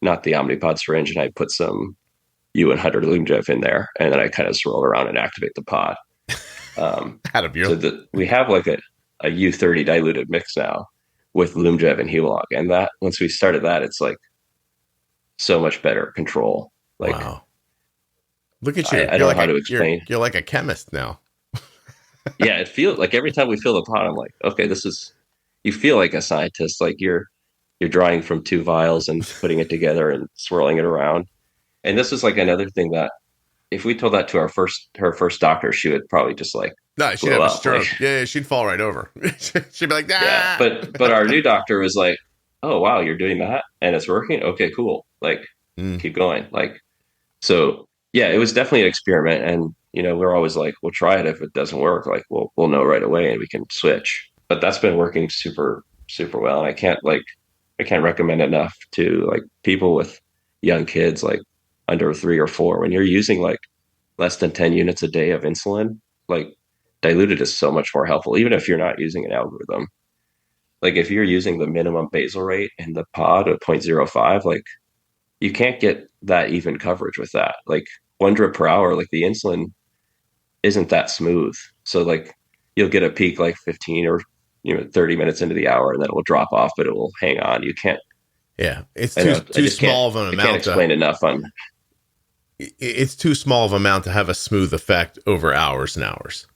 not the Omnipod syringe, and I put some U100 Lumjev in there, and then I kind of swirl around and activate the pod. Out of you. So we have like a U30 diluted mix now with Lumjev and Humalog, and that once we started that, it's like so much better control. Like, wow. Look at you. I don't know how to explain. You're like a chemist now. Yeah, it feels like every time we fill the pot, I'm like, okay, you feel like a scientist. Like you're drawing from two vials and putting it together and swirling it around. And this is like another thing that if we told that to her first doctor, she would probably just like No, she'd blow have a up. stroke. Like, Yeah, she'd fall right over. She'd be like, ah. yeah, but our new doctor was like, oh wow, you're doing that and it's working. Okay, cool. Like keep going. Like so. Yeah, it was definitely an experiment, and we're always like, we'll try it. If it doesn't work, like we'll know right away, and we can switch. But that's been working super super well, and I can't recommend enough to like people with young kids, like under 3 or 4. When you're using like less than 10 units a day of insulin, like diluted is so much more helpful, even if you're not using an algorithm. Like if you're using the minimum basal rate in the pod of 0.05, like you can't get that even coverage with that. Like 1 drip per hour, like the insulin isn't that smooth. So like you'll get a peak like 15 or 30 minutes into the hour, and then it will drop off, but it will hang on. You can't. Yeah, it's too small of an amount. I can't explain enough on. It's too small of an amount to have a smooth effect over hours and hours.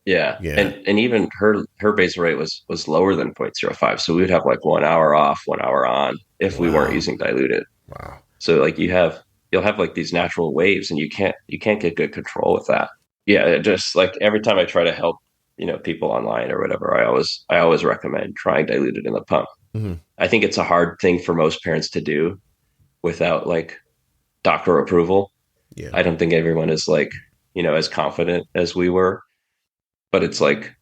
Yeah. And even her basal rate was lower than 0.05. So we would have like 1 hour off, 1 hour on if we weren't using diluted. Wow. So like you'll have like these natural waves, and you can't get good control with that. Yeah, it just like every time I try to help, people online or whatever, I always recommend trying diluted in the pump. Mm-hmm. I think it's a hard thing for most parents to do without like doctor approval. Yeah. I don't think everyone is like, as confident as we were, but it's like,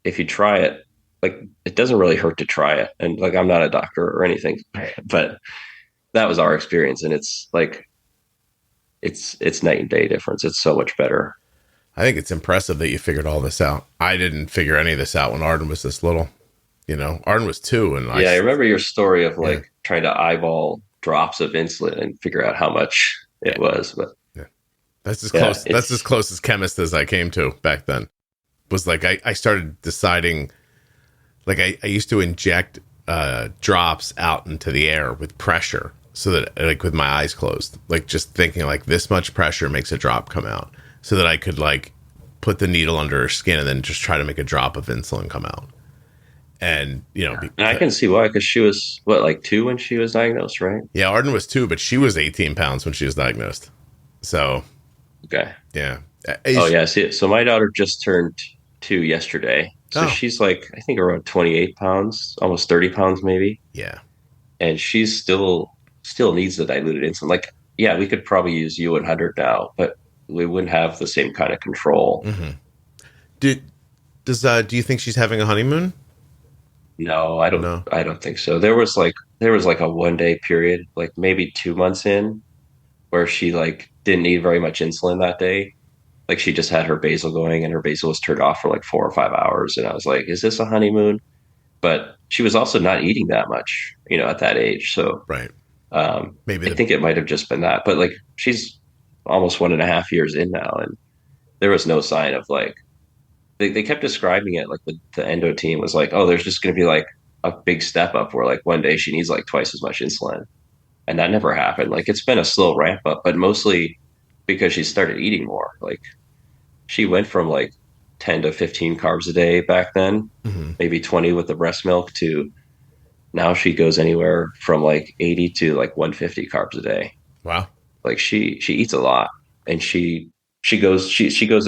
if you try it, like it doesn't really hurt to try it. And like, I'm not a doctor or anything, but that was our experience. And it's like, it's night and day difference. It's so much better. I think it's impressive that you figured all this out. I didn't figure any of this out when Arden was this little. Arden was 2, and I remember your story of like trying to eyeball drops of insulin and figure out how much it was. But that's as close. That's as close as chemist as I came to back then. Was like I started deciding, like I used to inject drops out into the air with pressure, so that like with my eyes closed, like just thinking like this much pressure makes a drop come out, so that I could like put the needle under her skin and then just try to make a drop of insulin come out. And and I can see why, because she was like 2 when she was diagnosed, right? Yeah, Arden was 2, but she was 18 pounds when she was diagnosed. So okay, yeah. Oh yeah, see, so my daughter just turned 2 yesterday, so she's like I think around 28 pounds, almost 30 pounds maybe. Yeah, and she's still needs the diluted insulin. Like, yeah, we could probably use U100 now, but we wouldn't have the same kind of control. Mm-hmm. Do you think she's having a honeymoon? No, I don't. No. I don't think so. There was like a 1 day period, like maybe 2 months in, where she like didn't need very much insulin that day. Like she just had her basal going, and her basal was turned off for like 4 or 5 hours. And I was like, "Is this a honeymoon?" But she was also not eating that much, at that age. So Right. Maybe I think it might have just been that. But like she's almost 1.5 years in now, and there was no sign of like they kept describing it like the endo team was like, oh, there's just going to be like a big step up where like one day she needs like twice as much insulin, and that never happened. Like it's been a slow ramp up, but mostly because she started eating more. Like she went from like 10 to 15 carbs a day back then, hmm maybe 20 with the breast milk, to now she goes anywhere from like 80 to like 150 carbs a day. Wow. Like she eats a lot, and she goes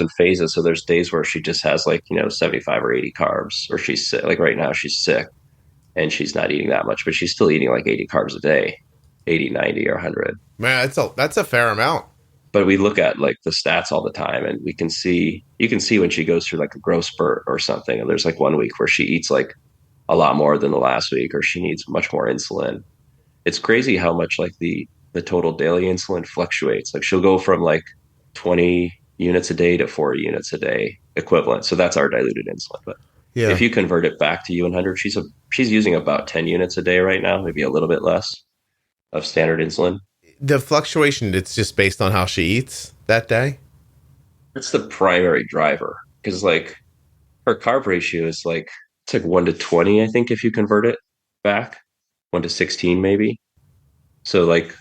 in phases. So there's days where she just has like 75 or 80 carbs, or she's sick. Like right now she's sick and she's not eating that much, but she's still eating like 80 carbs a day, 80, 90, or 100. Man, that's a fair amount. But we look at like the stats all the time, and you can see when she goes through like a growth spurt or something, and there's like 1 week where she eats like a lot more than the last week, or she needs much more insulin. It's crazy how much like the total daily insulin fluctuates. Like she'll go from like 20 units a day to 40 units a day equivalent. So that's our diluted insulin. But Yeah. if you convert it back to U100, she's using about 10 units a day right now, maybe a little bit less of standard insulin. The fluctuation, it's just based on how she eats that day. It's the primary driver, because like her carb ratio is like it's like 1 to 20, I think, if you convert it back, 1 to 16 maybe. So like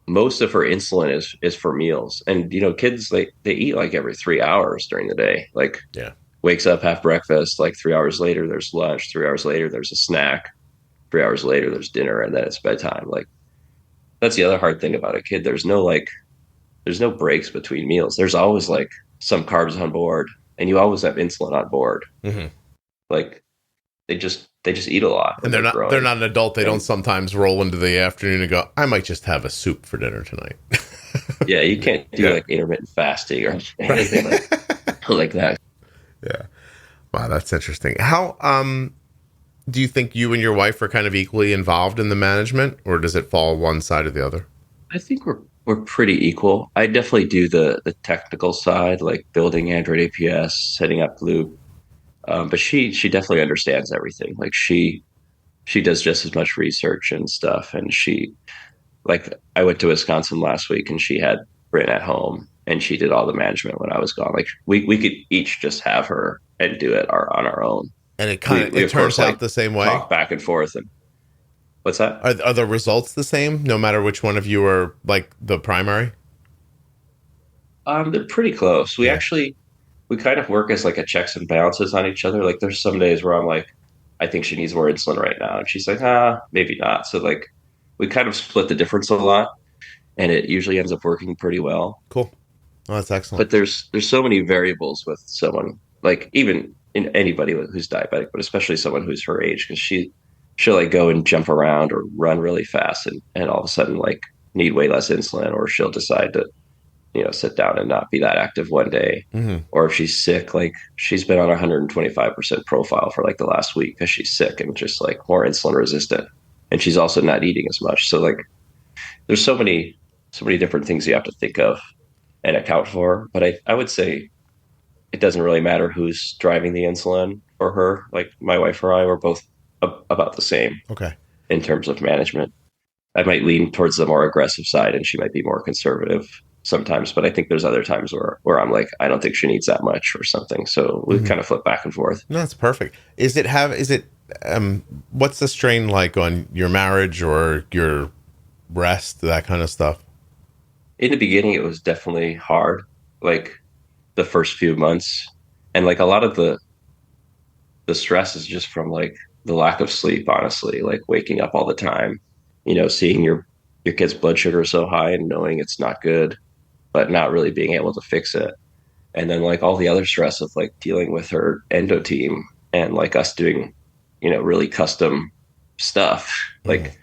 most of her insulin is for meals. And kids, they eat like every 3 hours during the day. Like Yeah. wakes up, have breakfast, like 3 hours later there's lunch, 3 hours later there's a snack, 3 hours later there's dinner, and then it's bedtime. Like that's the other hard thing about a kid. There's no breaks between meals. There's always like some carbs on board, and you always have insulin on board. hmm Like they just eat a lot when And they're not growing. they're not an adult. They don't And sometimes roll into the afternoon and go, I might just have a soup for dinner tonight. yeah, you can't do Yeah. like intermittent fasting or Right. anything like that. Yeah. Wow, that's interesting. How do you think you and your wife are kind of equally involved in the management, or does it fall one side or the other? I think we're pretty equal. I definitely do the technical side, like building Android APS, setting up Loop. But she definitely understands everything. Like she does just as much research and stuff. And like I went to Wisconsin last week, and she had Bryn at home, and she did all the management when I was gone. Like we could each just have her and do it on our own. And it We it of turns course out like the same way. talk back and forth. And what's that? Are the results the same, no matter which one of you are like the primary? They're pretty close. Yeah. We kind of work as like a checks and balances on each other. Like there's some days where I'm like, I think she needs more insulin right now, and she's like, maybe not. So like we kind of split the difference a lot, and it usually ends up working pretty well. Cool. Oh, that's excellent. But there's so many variables with someone, like even in anybody who's diabetic, but especially someone who's her age, because she'll like go and jump around or run really fast, and all of a sudden like need way less insulin, or she'll decide to sit down and not be that active one day. hmm Or if she's sick, like she's been on 125% profile for like the last week because she's sick and just like more insulin resistant. And she's also not eating as much. So like there's so many different things you have to think of and account for. But I would say it doesn't really matter who's driving the insulin for her. Like my wife or I were both about the same Okay. in terms of management. I might lean towards the more aggressive side, and she might be more conservative sometimes. But I think there's other times where I'm like, I don't think she needs that much or something. So we kind of flip back and forth. No, that's perfect. Is it what's the strain like on your marriage or your rest, that kind of stuff? In the beginning, it was definitely hard, like the first few months. And like a lot of the stress is just from like the lack of sleep, honestly, like waking up all the time, seeing your kid's blood sugar so high and knowing it's not good, but not really being able to fix it. And then like all the other stress of like dealing with her endo team and like us doing, really custom stuff. Like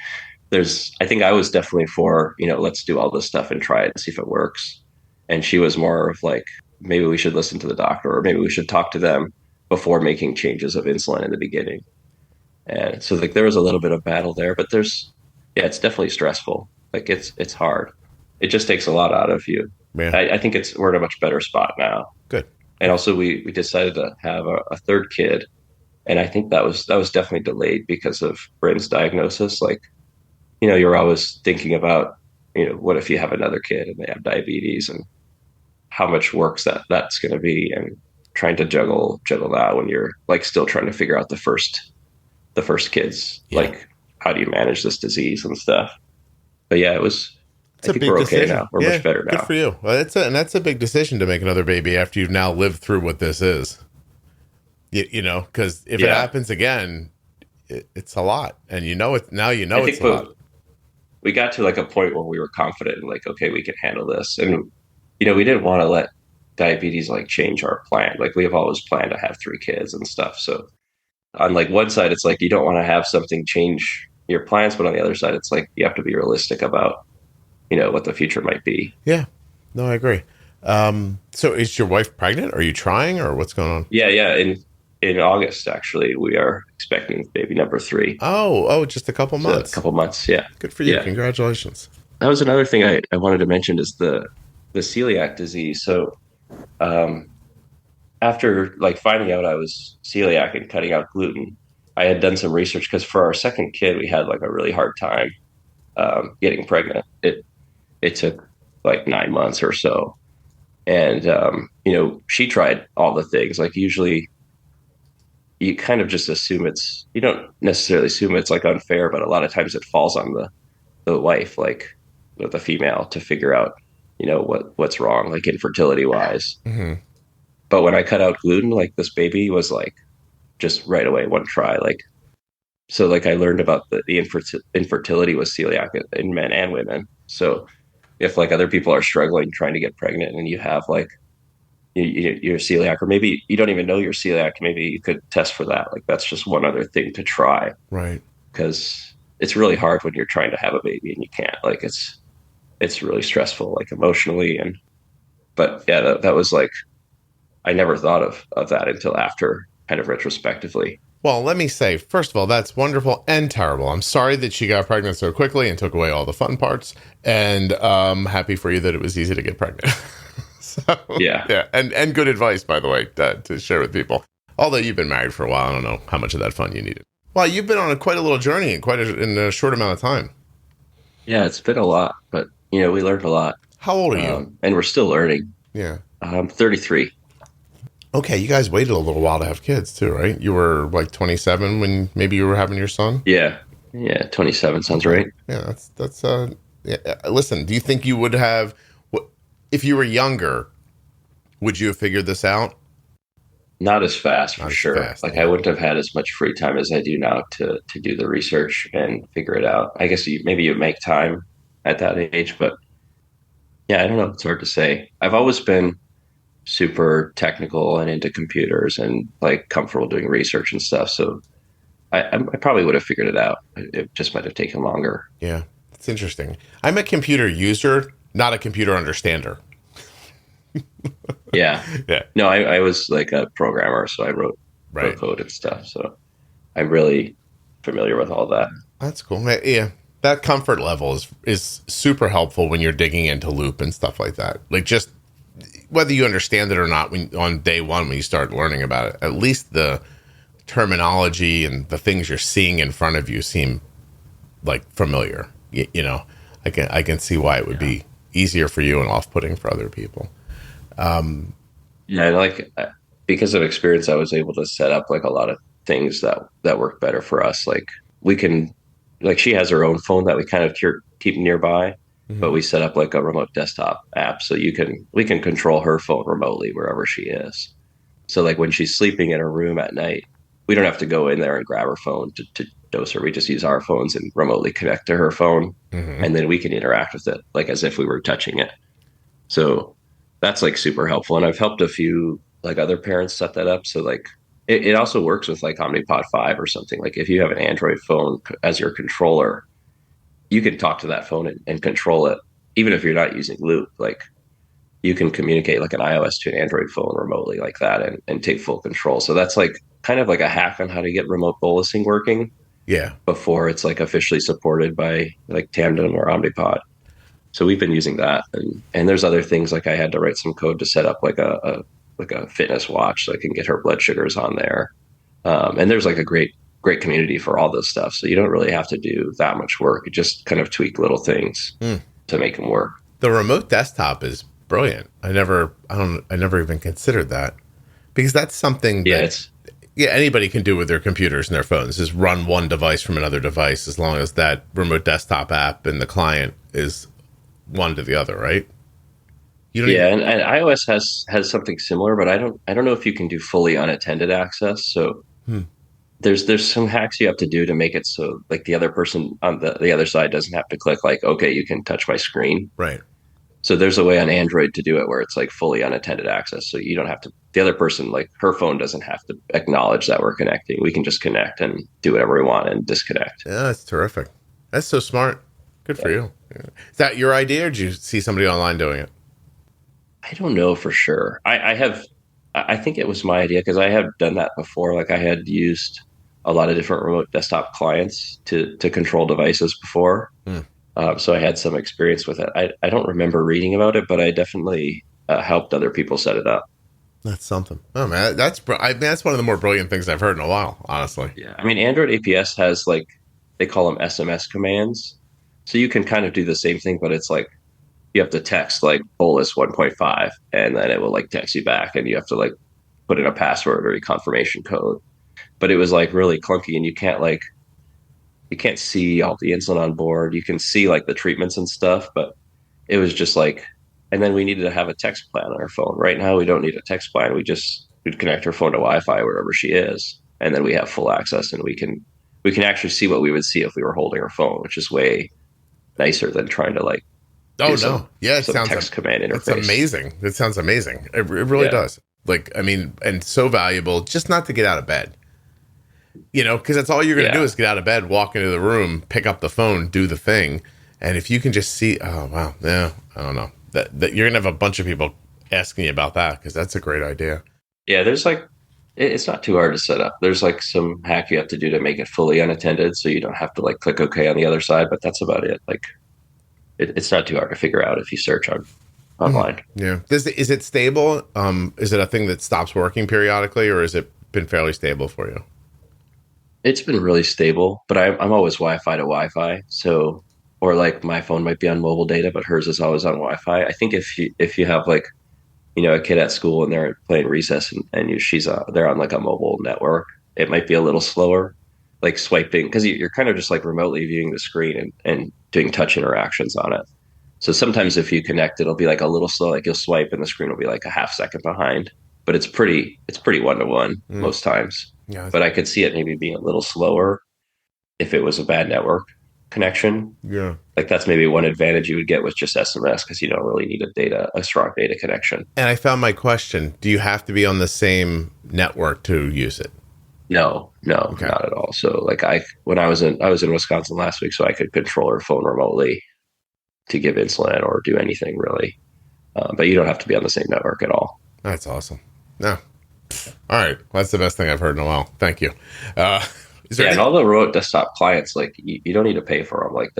I think I was definitely for, let's do all this stuff and try it and see if it works. And she was more of like, maybe we should listen to the doctor, or maybe we should talk to them before making changes of insulin in the beginning. And so like there was a little bit of battle there, but yeah, it's definitely stressful. Like it's hard. It just takes a lot out of you. Yeah. I think we're in a much better spot now. Good. And also we decided to have a third kid. And I think that was definitely delayed because of Bryn's diagnosis. Like, you're always thinking about, what if you have another kid and they have diabetes, and how much work that's going to be, and trying to juggle that when you're like still trying to figure out the first kids, Yeah. like how do you manage this disease and stuff. But yeah, It's I a think big we're decision. okay now. We're much better now. Good for you. Well, that's a big decision to make another baby after you've now lived through what this is. Because if it happens again, it's a lot, and now it's a lot. We got to like a point where we were confident and like, okay, we can handle this. And, we didn't want to let diabetes like change our plan. Like we have always planned to have 3 kids and stuff. So on like one side, it's like, you don't want to have something change your plans. But on the other side, it's like, you have to be realistic about, what the future might be. Yeah, no, I agree. So is your wife pregnant? Are you trying, or what's going on? Yeah. In August, actually, we are expecting baby number 3. Oh, just a couple months. So a couple months, yeah. Good for you. Yeah. Congratulations. That was another thing I wanted to mention is the celiac disease. So after like finding out I was celiac and cutting out gluten, I had done some research because for our second kid, we had like a really hard time getting pregnant. It took like 9 months or so. And, she tried all the things. Like usually you kind of just assume you don't necessarily assume it's like unfair, but a lot of times it falls on the wife, like the female, to figure out, what's wrong, like infertility wise. Mm-hmm. But when I cut out gluten, like this baby was like just right away, one try. Like, so like I learned about the infertility with celiac in men and women. So if like other people are struggling trying to get pregnant and you have like, you're celiac, or maybe you don't even know you're celiac, maybe you could test for that. Like that's just one other thing to try. Right. Because it's really hard when you're trying to have a baby and you can't. Like it's really stressful, like emotionally. But yeah, that was like, I never thought of that until after, kind of retrospectively. Well, let me say, first of all, that's wonderful and terrible. I'm sorry that she got pregnant so quickly and took away all the fun parts. And happy for you that it was easy to get pregnant. So, yeah. And good advice, by the way, to share with people. Although you've been married for a while, I don't know how much of that fun you needed. Well, you've been on quite a little journey in a short amount of time. Yeah, it's been a lot, but we learned a lot. How old are you? And we're still learning. Yeah. I'm 33. Okay, you guys waited a little while to have kids too, right? You were like 27 when maybe you were having your son? Yeah, 27 sounds right. Yeah, that's yeah. Listen, do you think you would have, if you were younger, would you have figured this out? Not as fast, for sure. Fast, like I wouldn't have had as much free time as I do now to do the research and figure it out. I guess maybe you make time at that age, but yeah, I don't know. It's hard to say. I've always been super technical and into computers and like comfortable doing research and stuff. So I probably would have figured it out. It just might have taken longer. Yeah, it's interesting. I'm a computer user, not a computer understander. Yeah. No, I was like a programmer, so I wrote Right. code and stuff. So I'm really familiar with all that. That's cool. Yeah, that comfort level is super helpful when you're digging into loop and stuff like that. Like just whether you understand it or not, on day one when you start learning about it, at least the terminology and the things you're seeing in front of you seem like familiar. I can see why it would be easier for you and off-putting for other people. Yeah, like because of experience, I was able to set up like a lot of things that work better for us. Like we can, like she has her own phone that we kind of keep nearby, but we set up like a remote desktop app so we can control her phone remotely wherever she is. So like when she's sleeping in her room at night, we don't have to go in there and grab her phone to dose her. We just use our phones and remotely connect to her phone, and then we can interact with it like as if we were touching it. So that's like super helpful. And I've helped a few like other parents set that up. So like it also works with like Omnipod 5 or something. Like if you have an Android phone as your controller, you can talk to that phone and control it, even if you're not using Loop. Like you can communicate like an iOS to an Android phone remotely like that and take full control. So that's like kind of like a hack on how to get remote bolusing working Yeah. before it's like officially supported by like Tandem or Omnipod. So we've been using that, and there's other things like I had to write some code to set up like a fitness watch so I can get her blood sugars on there. And there's like a great community for all this stuff. So you don't really have to do that much work. You just kind of tweak little things to make them work. The remote desktop is brilliant. I never even considered that, because that's something that anybody can do with their computers and their phones, is run one device from another device, as long as that remote desktop app and the client is one to the other, right? And iOS has something similar, but I don't know if you can do fully unattended access. So there's some hacks you have to do to make it so like the other person on the other side doesn't have to click like, okay, you can touch my screen. Right. So there's a way on Android to do it where it's like fully unattended access. So you don't have to, the other person, like her phone doesn't have to acknowledge that we're connecting. We can just connect and do whatever we want and disconnect. Yeah, that's terrific. That's so smart. Good for you. Yeah. Is that your idea, or did you see somebody online doing it? I don't know for sure. I think it was my idea because I have done that before. Like I had used a lot of different remote desktop clients to control devices before. So I had some experience with it. I don't remember reading about it, but I definitely helped other people set it up. That's something. Oh man, that's one of the more brilliant things I've heard in a while, honestly. Yeah, I mean, Android APS has like, they call them SMS commands, so you can kind of do the same thing, but it's like you have to text like bolus 1.5, and then it will like text you back, and you have to like put in a password or a confirmation code. But it was like really clunky, and you can't see all the insulin on board. You can see like the treatments and stuff, but it was just like, and then we needed to have a text plan on our phone. Right now, we don't need a text plan. We'd connect her phone to Wi-Fi wherever she is, and then we have full access, and we can actually see what we would see if we were holding her phone, which is way nicer than trying to like. Oh no! Yeah, it sounds text command interface. It's amazing. It sounds amazing. It really does. Like, I mean, and so valuable. Just not to get out of bed. You know, because that's all you're going to do is get out of bed, walk into the room, pick up the phone, do the thing. And if you can just see, oh, wow, yeah, I don't know. That you're going to have a bunch of people asking you about that, because that's a great idea. Yeah, there's like, it's not too hard to set up. There's like some hack you have to do to make it fully unattended, so you don't have to like click OK on the other side, but that's about it. Like, it's not too hard to figure out if you search online. Yeah. Is it stable? Is it a thing that stops working periodically, or has it been fairly stable for you? It's been really stable, but I'm always Wi-Fi to Wi-Fi. So, or like my phone might be on mobile data, but hers is always on Wi-Fi. I think if you have like, a kid at school and they're playing recess and they're on like a mobile network, it might be a little slower, like swiping, because you're kind of just like remotely viewing the screen and doing touch interactions on it. So sometimes if you connect, it'll be like a little slow, like you'll swipe and the screen will be like a half second behind, but it's pretty one-to-one most times. Yeah, but I could see it maybe being a little slower if it was a bad network connection. Yeah. Like that's maybe one advantage you would get with just SMS, because you don't really need a strong data connection. And I found my question. Do you have to be on the same network to use it? No, okay. Not at all. So like I was in Wisconsin last week, so I could control her phone remotely to give insulin or do anything really. But you don't have to be on the same network at all. That's awesome. No. All right. Well, that's the best thing I've heard in a while. Thank you. And all the remote desktop clients, like you don't need to pay for them. Like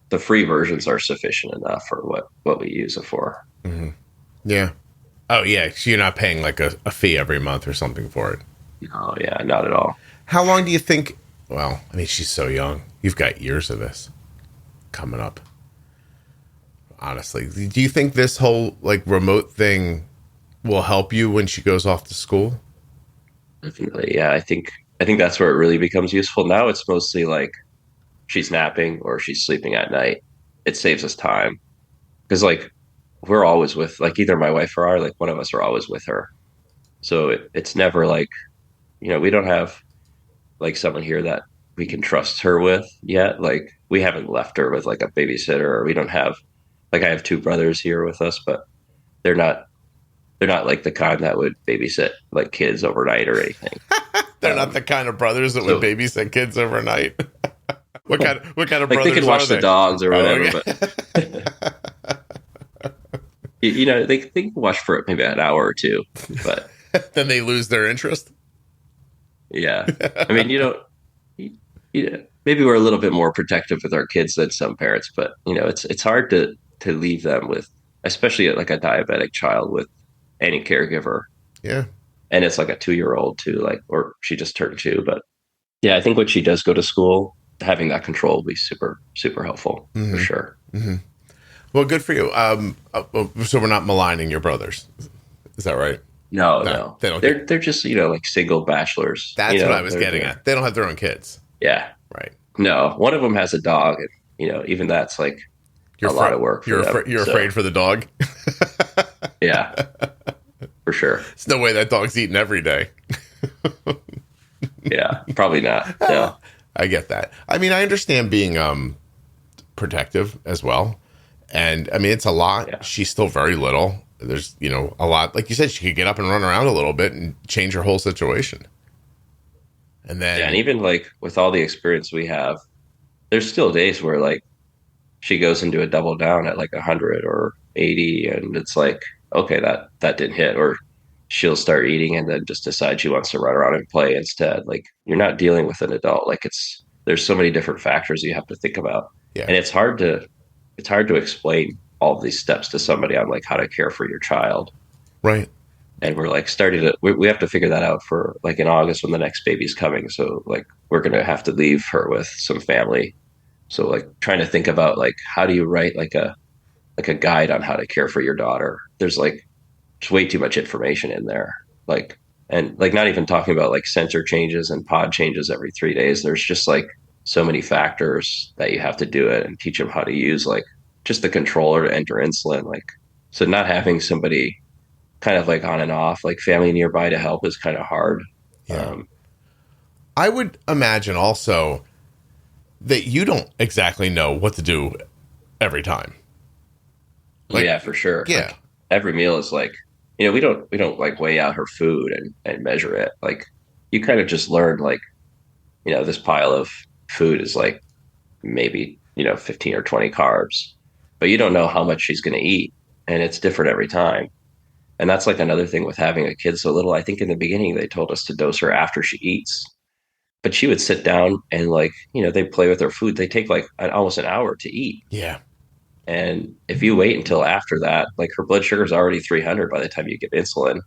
the free versions are sufficient enough for what we use it for. Mm-hmm. Yeah. Oh yeah. So you're not paying like a fee every month or something for it. No, yeah, not at all. How long do you think? Well, I mean, she's so young. You've got years of this coming up. Honestly, do you think this whole like remote thing will help you when she goes off to school? Definitely, yeah. I think that's where it really becomes useful. Now it's mostly like she's napping or she's sleeping at night. It saves us time because like we're always with like either my wife or like one of us are always with her. So it's never like, we don't have like someone here that we can trust her with yet. Like we haven't left her with like a babysitter, or we don't have like, I have two brothers here with us, but they're not like the kind that would babysit like kids overnight or anything. They're not the kind of brothers that would babysit kids overnight. What kind of like brothers they can watch are they? The dogs or whatever. Okay. But they can watch for maybe an hour or two, but Then they lose their interest. yeah, I mean, maybe we're a little bit more protective with our kids than some parents, but it's hard to leave them with, especially like a diabetic child with any caregiver. Yeah. And it's like a 2 year old too, like, or she just turned 2. But yeah, I think when she does go to school, having that control will be super, super helpful for sure. Mm-hmm. Well, good for you. So we're not maligning your brothers. Is that right? No. They don't. They're just, like single bachelors. That's what I was getting at. They don't have their own kids. Yeah. Right. No, one of them has a dog, and even that's like a lot of work. You're afraid for the dog. Yeah, for sure. There's no way that dog's eating every day. Yeah, probably not. No. I get that. I mean, I understand being protective as well. And I mean, it's a lot. Yeah. She's still very little. There's, a lot. Like you said, she could get up and run around a little bit and change her whole situation. And then, and even like with all the experience we have, there's still days where like she goes into a double down at like 100 or 80, and it's like, okay, that didn't hit. Or she'll start eating and then just decide she wants to run around and play instead. Like, you're not dealing with an adult. Like, there's so many different factors you have to think about. Yeah. And it's hard to explain all of these steps to somebody on like how to care for your child. Right. And we're like we have to figure that out for like in August when the next baby's coming. So like we're going to have to leave her with some family. So like trying to think about like, how do you write like a guide on how to care for your daughter? There's like just way too much information in there. Like, and like not even talking about like sensor changes and pod changes every 3 days. There's just like so many factors that you have to do it and teach them how to use like just the controller to enter insulin. Like, so not having somebody kind of like on and off, like family nearby to help is kind of hard. Yeah. I would imagine also that you don't exactly know what to do every time. Like, yeah, for sure. Yeah. Like, every meal is like, we don't like weigh out her food and measure it. Like, you kind of just learn like, this pile of food is like maybe, 15 or 20 carbs, but you don't know how much she's going to eat. And it's different every time. And that's like another thing with having a kid so little. I think in the beginning, they told us to dose her after she eats, but she would sit down and like, they play with her food. They take like almost an hour to eat. Yeah. And if you wait until after that, like her blood sugar is already 300 by the time you give insulin,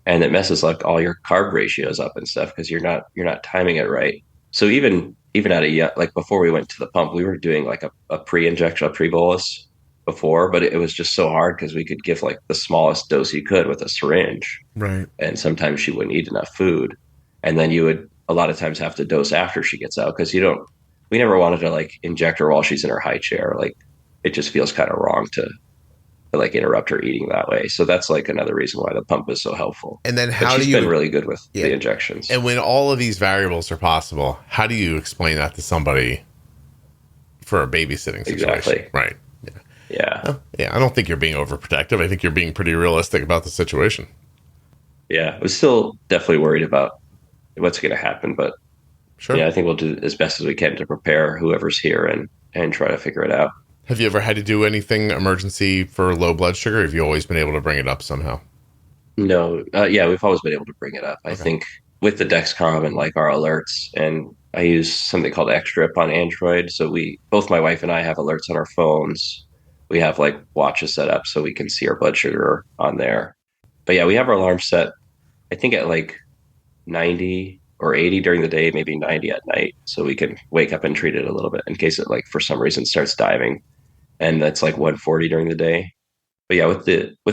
and it messes like all your carb ratios up and stuff because you're not timing it right. So even at like before we went to the pump, we were doing like a pre-injection, a pre-bolus before, but it was just so hard because we could give like the smallest dose you could with a syringe, right? And sometimes she wouldn't eat enough food, and then you would a lot of times have to dose after she gets out because we never wanted to like inject her while she's in her high chair. Like, it just feels kind of wrong to like interrupt her eating that way. So that's like another reason why the pump is so helpful. And then how she's been really good with the injections. And when all of these variables are possible, how do you explain that to somebody for a babysitting situation? Exactly. Right. Yeah. Yeah. I don't think you're being overprotective. I think you're being pretty realistic about the situation. Yeah. I was still definitely worried about what's going to happen, but sure. Yeah, I think we'll do as best as we can to prepare whoever's here and try to figure it out. Have you ever had to do anything emergency for low blood sugar? Or have you always been able to bring it up somehow? No. Yeah, we've always been able to bring it up. Okay. I think with the Dexcom and like our alerts, and I use something called X-Drip on Android. So both my wife and I have alerts on our phones. We have like watches set up so we can see our blood sugar on there. But yeah, we have our alarm set, I think at like 90 or 80 during the day, maybe 90 at night. So we can wake up and treat it a little bit in case it like for some reason starts diving. And that's like 140 during the day. But yeah, with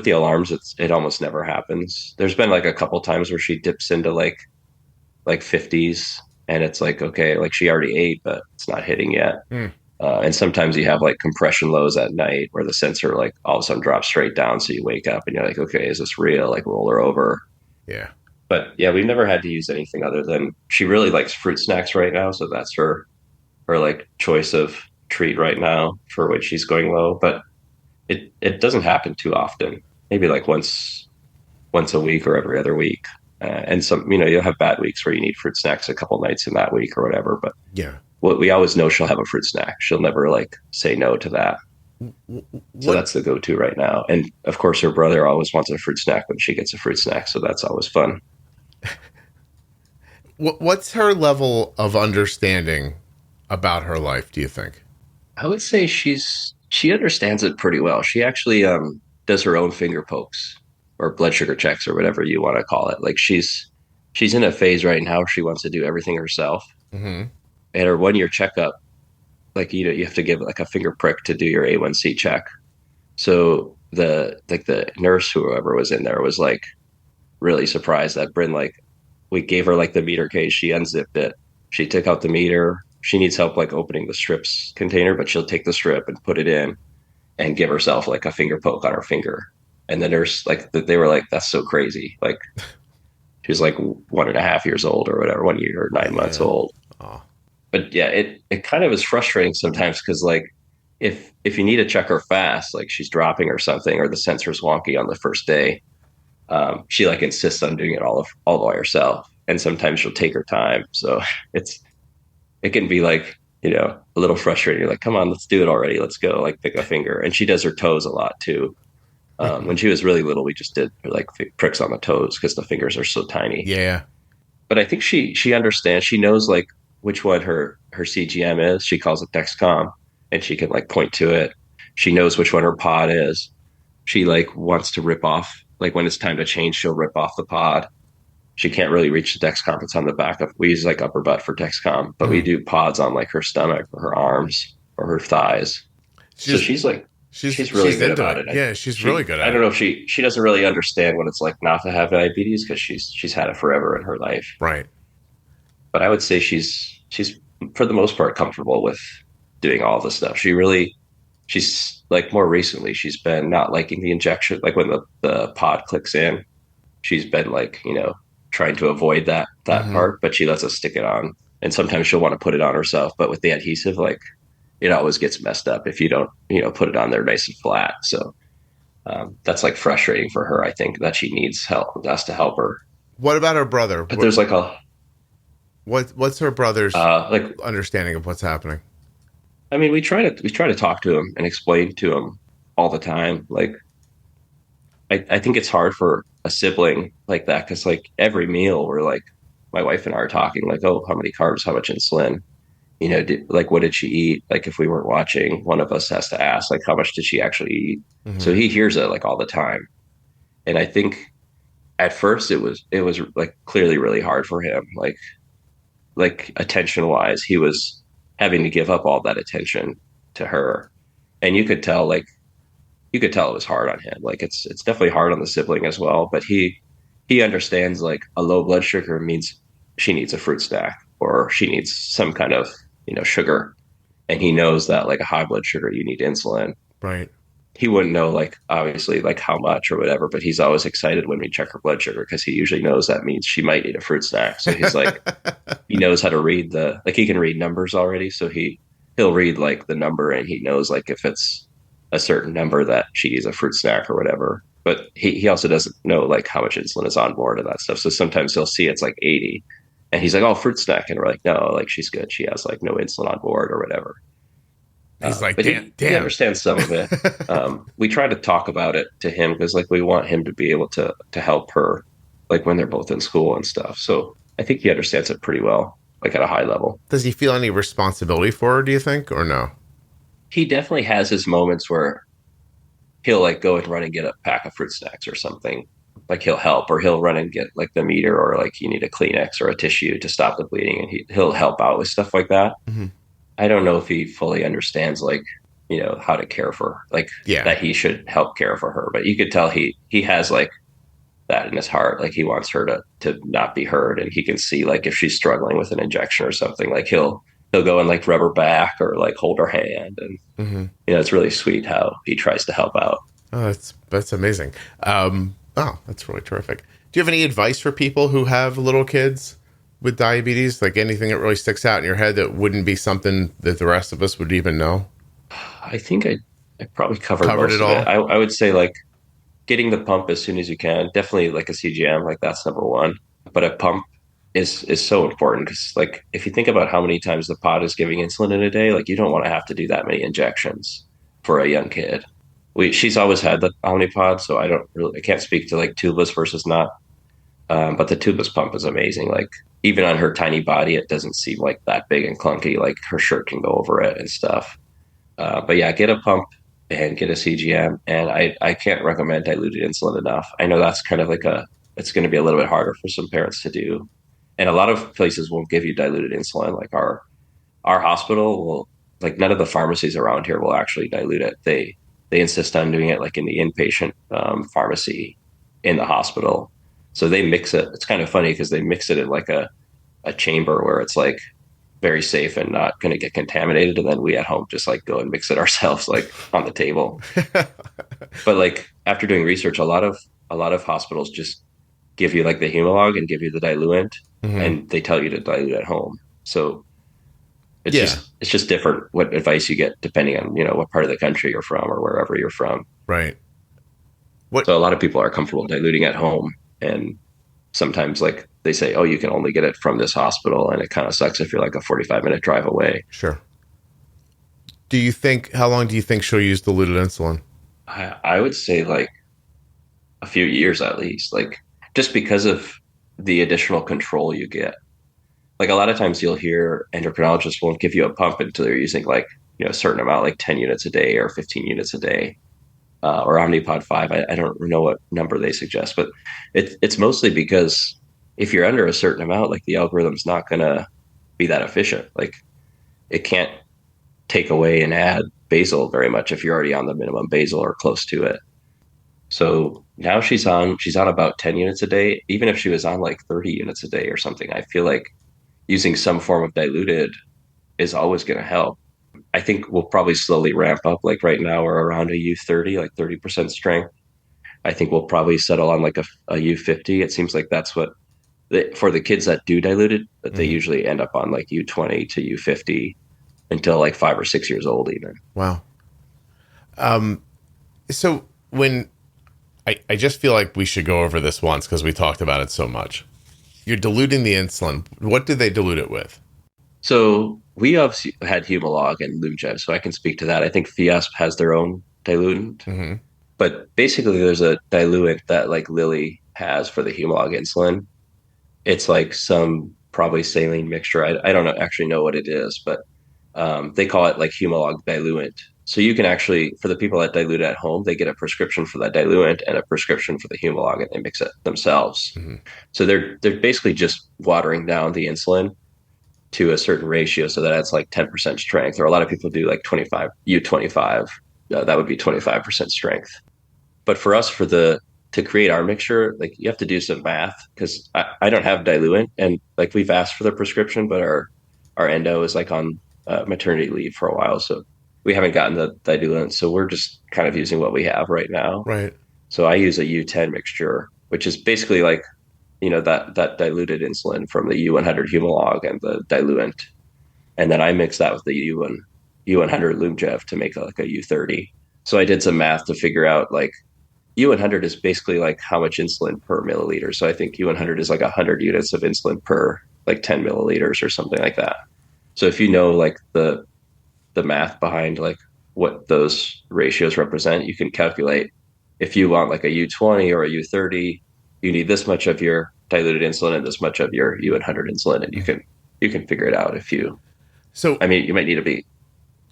the alarms, it almost never happens. There's been like a couple times where she dips into like 50s, and it's like, okay, like she already ate, but it's not hitting yet. And sometimes you have like compression lows at night where the sensor like all of a sudden drops straight down. So you wake up and you're like, okay, is this real? Like, roll her over. Yeah. But yeah, we've never had to use anything other than she really likes fruit snacks right now. So that's her like choice of treat right now for when she's going low. But it doesn't happen too often. Maybe like once a week or every other week. And some, you'll have bad weeks where you need fruit snacks a couple nights in that week or whatever. But yeah, we always know she'll have a fruit snack. She'll never like say no to that. So What that's the go-to right now. And of course, her brother always wants a fruit snack when she gets a fruit snack. So that's always fun. what's her level of understanding about her life, do you think? I would say she understands it pretty well. She actually does her own finger pokes or blood sugar checks or whatever you want to call it. Like she's in a phase right now where she wants to do everything herself. Hmm. At her 1 year checkup, like you have to give like a finger prick to do your A1C check. So the nurse, whoever was in there, was like really surprised that Bryn, like, we gave her like the meter case. She unzipped it. She took out the meter. She needs help like opening the strips container, but she'll take the strip and put it in and give herself like a finger poke on her finger. And the nurse, like, they were like, that's so crazy. Like, she was like 1.5 years old or whatever, 1 year or 9 months Yeah. old. Oh, But yeah, it kind of is frustrating sometimes because like if you need to check her fast, like she's dropping or something, or the sensor's wonky on the first day, she like insists on doing it all by herself. And sometimes she'll take her time. So it's it can be like, a little frustrating. You're like, come on, let's do it already. Let's go, like pick a finger. And she does her toes a lot too. When she was really little, we just did like pricks on the toes because the fingers are so tiny. yeah. But I think she understands. She knows like which one her CGM is. She calls it Dexcom, and she can like point to it. She knows which one her pod is. She like wants to rip off. Like when it's time to change, she'll rip off the pod. She can't really reach the Dexcom. It's on the back of. We use like upper butt for Dexcom, but we Mhm. do pods on like her stomach or her arms or her thighs. So She's she's really good into about it. it. Yeah, she's really good I at don't it. know if she doesn't really understand what it's like not to have diabetes because she's had it forever in her life. Right. But I would say she's for the most part comfortable with doing all this stuff. She's like more recently she's been not liking the injection. Like when the pod clicks in, she's been like, trying to avoid that Hmm. part, but she lets us stick it on. And sometimes she'll want to put it on herself, but with the adhesive, like it always gets messed up if you don't, put it on there nice and flat. So that's like frustrating for her. I think that she needs help, us to help her. What about her brother? But there's like a What's her brother's like understanding of what's happening? I mean, we try to talk to him and explain to him all the time. Like, I think it's hard for a sibling like that because like every meal we're like, my wife and I are talking like, oh, how many carbs, how much insulin, like what did she eat? Like if we weren't watching, one of us has to ask like, how much did she actually eat? So Hmm. he hears it like all the time, and I think at first it was like clearly really hard for him, like attention wise, he was having to give up all that attention to her, and you could tell it was hard on him. Like it's definitely hard on the sibling as well, but he understands like a low blood sugar means she needs a fruit snack or she needs some kind of sugar, and he knows that like a high blood sugar you need insulin. Right. He wouldn't know like obviously like how much or whatever, but he's always excited when we check her blood sugar because he usually knows that means she might need a fruit snack. So he's like he knows how to read the like he can read numbers already, so he'll read like the number and he knows like if it's a certain number that she needs a fruit snack or whatever. But he also doesn't know like how much insulin is on board and that stuff. So sometimes he'll see it's like 80 and he's like, oh, fruit snack. And we're like, no, like she's good. She has like no insulin on board or whatever. He's like, But damn, he damn. understands some of it. We try to talk about it to him because like we want him to be able to help her like when they're both in school and stuff. So I think he understands it pretty well, like at a high level. Does he feel any responsibility for her, do you think, or no? He definitely has his moments where he'll like go and run and get a pack of fruit snacks or something. Like he'll help, or he'll run and get like the meter, or like you need a Kleenex or a tissue to stop the bleeding, and he'll help out with stuff like that. Hmm. I don't know if he fully understands like how to care for her, like Yeah. that he should help care for her, but you could tell he has like that in his heart, like he wants her to not be hurt, and he can see like if she's struggling with an injection or something, like he'll go and like rub her back or like hold her hand, and Hmm. it's really sweet how he tries to help out. Oh, that's amazing. Oh, that's really terrific. Do you have any advice for people who have little kids with diabetes? Like anything that really sticks out in your head that wouldn't be something that the rest of us would even know? I think I probably covered Covered most it of it. all? I would say like getting the pump as soon as you can. Definitely like a CGM, like that's number one. But a pump is so important because like if you think about how many times the pod is giving insulin in a day, like you don't want to have to do that many injections. for a young kid. She's always had the Omnipod, so I can't speak to like tubeless versus not. But the tubeless pump is amazing. Like even on her tiny body, it doesn't seem like that big and clunky. Like her shirt can go over it and stuff. But yeah, get a pump and get a CGM. And I can't recommend diluted insulin enough. I know that's kind of like it's going to be a little bit harder for some parents to do. And a lot of places won't give you diluted insulin. Like our hospital will, like none of the pharmacies around here will actually dilute it. They insist on doing it like in the inpatient pharmacy in the hospital. So they mix it. It's kind of funny because they mix it in like a chamber where it's like very safe and not going to get contaminated. And then we at home just like go and mix it ourselves, like on the table. But like after doing research, a lot of hospitals just give you like the Humalog and give you the diluent, and they tell you to dilute at home. So it's just different what advice you get depending on, what part of the country you're from or wherever you're from. Right. So a lot of people are comfortable diluting at home, and sometimes like they say, oh, you can only get it from this hospital, and it kind of sucks if you're like a 45-minute drive away. Sure. How long do you think she'll use diluted insulin? I would say like a few years at least, like just because of the additional control you get. Like a lot of times you'll hear endocrinologists won't give you a pump until they're using like, a certain amount, like 10 units a day or 15 units a day, or Omnipod 5. I don't know what number they suggest, but it's mostly because if you're under a certain amount, like the algorithm's not going to be that efficient. Like it can't take away and add basal very much if you're already on the minimum basal or close to it. So now she's on about 10 units a day. Even if she was on like 30 units a day or something, I feel like using some form of diluted is always going to help. I think we'll probably slowly ramp up. Like right now we're around a U30, like 30% strength. I think we'll probably settle on like a U50. It seems like that's what for the kids that do diluted, that they usually end up on like U20 to U50 until like 5 or 6 years old even. Wow. So when I just feel like we should go over this once because we talked about it so much. You're diluting the insulin. What do they dilute it with? So we obviously had Humalog and Lumjev, so I can speak to that. I think Fiasp has their own diluent. But basically there's a diluent that like Lilly has for the Humalog insulin. It's like some probably saline mixture. I don't actually know what it is, but they call it like Humalog diluent. So you can actually, for the people that dilute at home, they get a prescription for that diluent and a prescription for the Humalog, and they mix it themselves. So they're basically just watering down the insulin to a certain ratio so that it's like 10% strength. Or a lot of people do like 25 U25. That would be 25% strength. But for us, to create our mixture, like you have to do some math because I don't have diluent, and like we've asked for the prescription, but our endo is like on maternity leave for a while, so we haven't gotten the diluent. So we're just kind of using what we have right now. Right. So I use a U10 mixture, which is basically like, that diluted insulin from the U100 Humalog and the diluent. And then I mix that with the U100 Lumjev to make like a U30. So I did some math to figure out like U100 is basically like how much insulin per milliliter. So I think U100 is like 100 units of insulin per like 10 milliliters or something like that. So if you know like the math behind like what those ratios represent, you can calculate if you want like a U20 or a U30, you need this much of your diluted insulin and this much of your U100 insulin, and you can figure it out if you. So I mean, you might need to be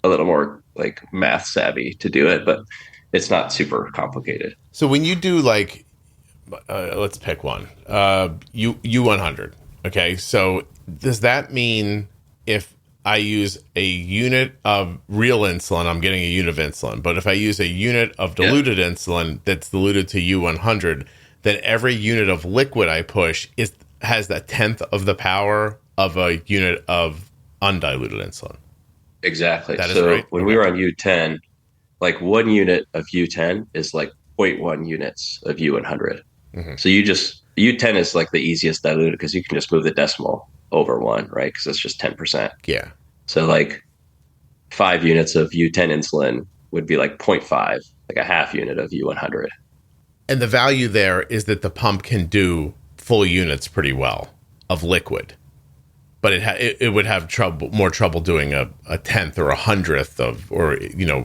a little more like math savvy to do it, but it's not super complicated. So when you do like, let's pick one, U100. Okay, so does that mean if I use a unit of real insulin, I'm getting a unit of insulin. But if I use a unit of diluted insulin that's diluted to U100, then every unit of liquid I push has the 10th of the power of a unit of undiluted insulin. Exactly. So right. When we were on U10, like 1 unit of U10 is like 0.1 units of U100. So U10 is like the easiest diluted because you can just move the decimal over 1, right? Because it's just 10%. Yeah. So like 5 units of U10 insulin would be like 0.5, like a half unit of U100. And the value there is that the pump can do full units pretty well of liquid. but it would have more trouble doing a tenth or a hundredth of, or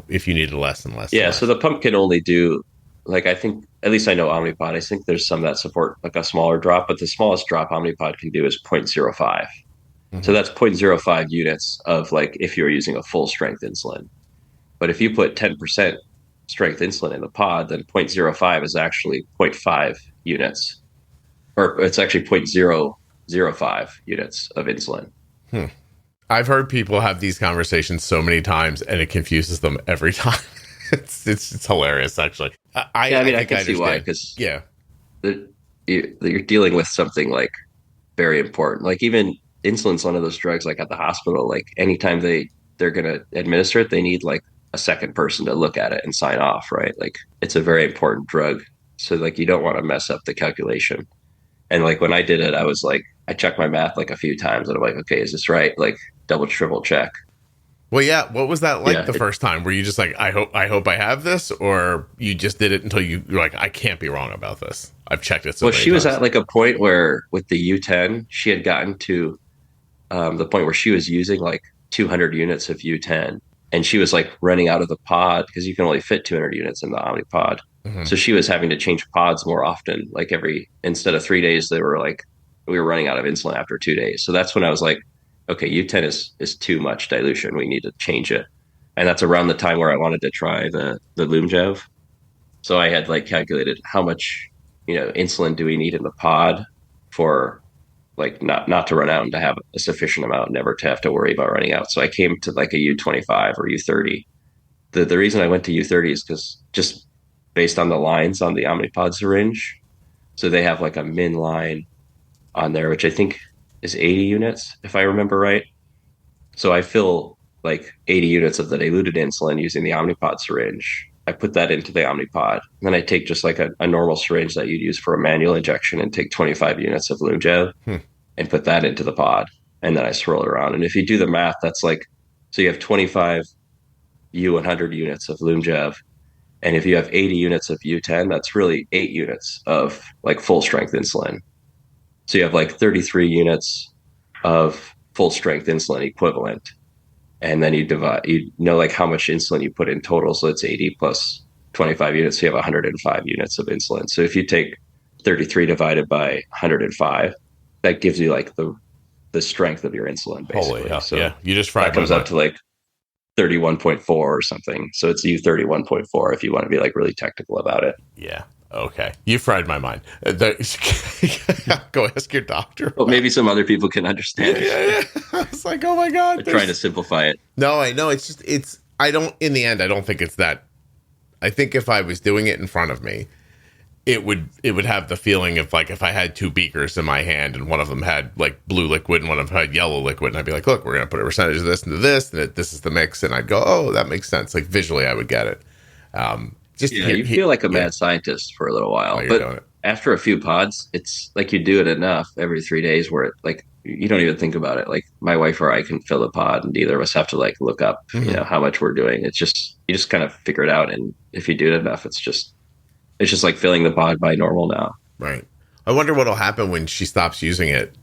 if you needed less and less. Yeah, so the pump can only do, like, I think, at least I know Omnipod, I think there's some that support like a smaller drop, but the smallest drop Omnipod can do is 0.05. So that's 0.05 units of, like, if you're using a full strength insulin. But if you put 10% strength insulin in the pod, then 0.05 is actually 0.5 units, or it's actually 0.005 units of insulin. I've heard people have these conversations so many times, and it confuses them every time. It's hilarious, actually. I can see why, because yeah, you're dealing with something like very important. Like, even insulin's one of those drugs, like at the hospital, like anytime they're going to administer it, they need like a second person to look at it and sign off, right? Like, it's a very important drug. So, like, you don't want to mess up the calculation. And, like, when I did it, I was like, I checked my math like a few times and I'm like, okay, is this right? Like, double, triple check. Well, yeah. What was that like the first time? Were you just like, I hope I have this, or you just did it until you're like, I can't be wrong about this. I've checked it. Well, she was at like a point where with the U10, she had gotten to the point where she was using like 200 units of U10, and she was like running out of the pod because you can only fit 200 units in the Omnipod. So she was having to change pods more often. Like, instead of 3 days, we were running out of insulin after 2 days. So that's when I was like, okay, U10 is too much dilution. We need to change it. And that's around the time where I wanted to try the Lumjev. So I had like calculated how much, insulin do we need in the pod for, like, not to run out and to have a sufficient amount, never to have to worry about running out. So I came to like a U25 or U30. The reason I went to U30 is because just based on the lines on the Omnipod syringe. So they have like a min line on there, which I think is 80 units, if I remember right. So I fill like 80 units of the diluted insulin using the Omnipod syringe. I put that into the Omnipod. And then I take just like a normal syringe that you'd use for a manual injection and take 25 units of Lumjev and put that into the pod. And then I swirl it around. And if you do the math, that's like, so you have 25 U100 units of Lumjev. And if you have 80 units of U10, that's really 8 units of like full strength insulin. So you have like 33 units of full strength insulin equivalent. And then you divide, like how much insulin you put in total. So it's 80 plus 25 units. So you have 105 units of insulin. So if you take 33 divided by 105, that gives you like the strength of your insulin, basically. Holy hell. So yeah, you just fried that comes up to like 31.4 or something. So it's U31.4 if you want to be like really technical about it. Yeah. Okay. You fried my mind. Go ask your doctor. Well, maybe some other people can understand it. Yeah. I was like, oh my God. Trying to simplify it. No, I know. In the end, I don't think it's that. I think if I was doing it in front of me, it would have the feeling of like if I had two beakers in my hand and one of them had like blue liquid and one of them had yellow liquid, and I'd be like, look, we're going to put a percentage of this into this, and this is the mix. And I'd go, oh, that makes sense. Like visually, I would get it. You feel like a mad scientist for a little while, but after a few pods, it's like you do it enough every 3 days where it, like, you don't even think about it. Like my wife or I can fill the pod, and neither of us have to like look up, how much we're doing. It's just, you just kind of figure it out. And if you do it enough, it's just like filling the pod by normal now. Right. I wonder what'll happen when she stops using it.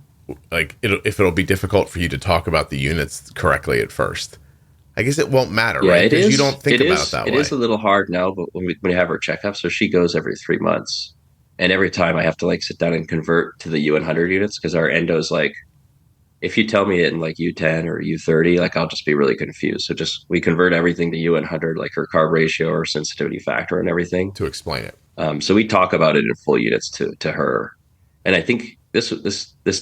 Like if it'll be difficult for you to talk about the units correctly at first. I guess it won't matter, right? Because you don't think about it that way. It is a little hard now, but when we have her checkup, so she goes every 3 months. And every time I have to like sit down and convert to the U100 units, because our endo's like, if you tell me it in like U10 or U30, like I'll just be really confused. So we convert everything to U100, like her carb ratio or sensitivity factor and everything. To explain it. So we talk about it in full units to her. And I think this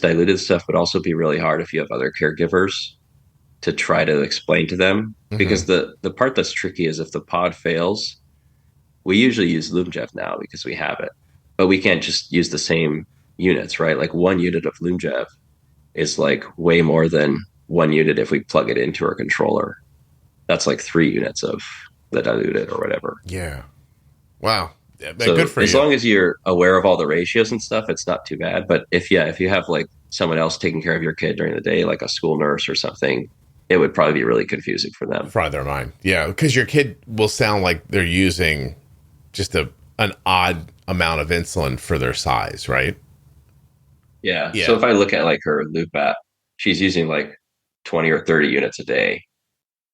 diluted stuff would also be really hard if you have other caregivers to try to explain to them, because the part that's tricky is if the pod fails, we usually use Lumjev now because we have it, but we can't just use the same units, right? Like 1 unit of Lumjev is like way more than 1 unit if we plug it into our controller. That's like 3 units of the diluted or whatever. Yeah. Wow. Yeah, so good for you. As long as you're aware of all the ratios and stuff, it's not too bad. But if you have like someone else taking care of your kid during the day, like a school nurse or something, it would probably be really confusing for them. Fry their mind. Yeah, because your kid will sound like they're using just an odd amount of insulin for their size, right? Yeah. So if I look at like her loop app, she's using like 20 or 30 units a day,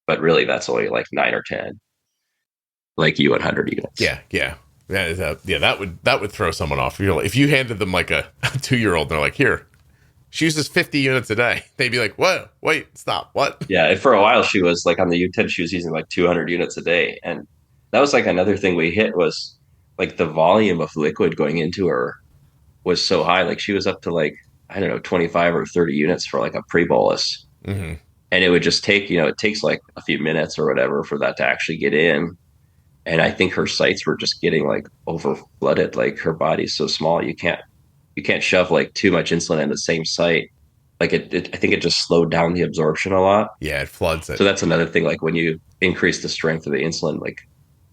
but really that's only like 9 or 10, like U100 units. Yeah. That would throw someone off. If you handed them like a 2-year-old, and they're like, here, she uses 50 units a day. They'd be like, what? Wait, stop. What? Yeah. And for a while, she was like on the U10, she was using like 200 units a day. And that was like another thing we hit was like the volume of liquid going into her was so high. Like she was up to like, I don't know, 25 or 30 units for like a pre bolus. Mm-hmm. And it would just take, it takes like a few minutes or whatever for that to actually get in. And I think her sites were just getting like over flooded. Like her body's so small, you can't shove like too much insulin in the same site. Like I think it just slowed down the absorption a lot. Yeah, it floods it. So that's another thing. Like when you increase the strength of the insulin, like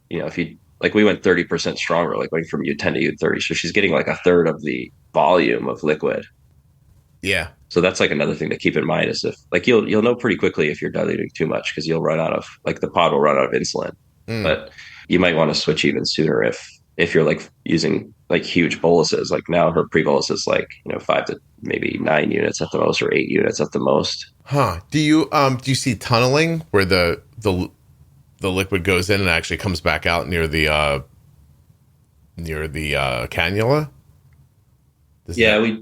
if you like we went 30% stronger, like going from U10 to U30, so she's getting like a third of the volume of liquid. Yeah. So that's like another thing to keep in mind is if like you'll know pretty quickly if you're diluting too much because you'll run out of like the pod will run out of insulin. But you might want to switch even sooner if you're like using like huge boluses. Like now her pre-bolus is like 5 to maybe 9 units at the most or 8 units at the most. Huh. Do you see tunneling where the liquid goes in and actually comes back out near the cannula?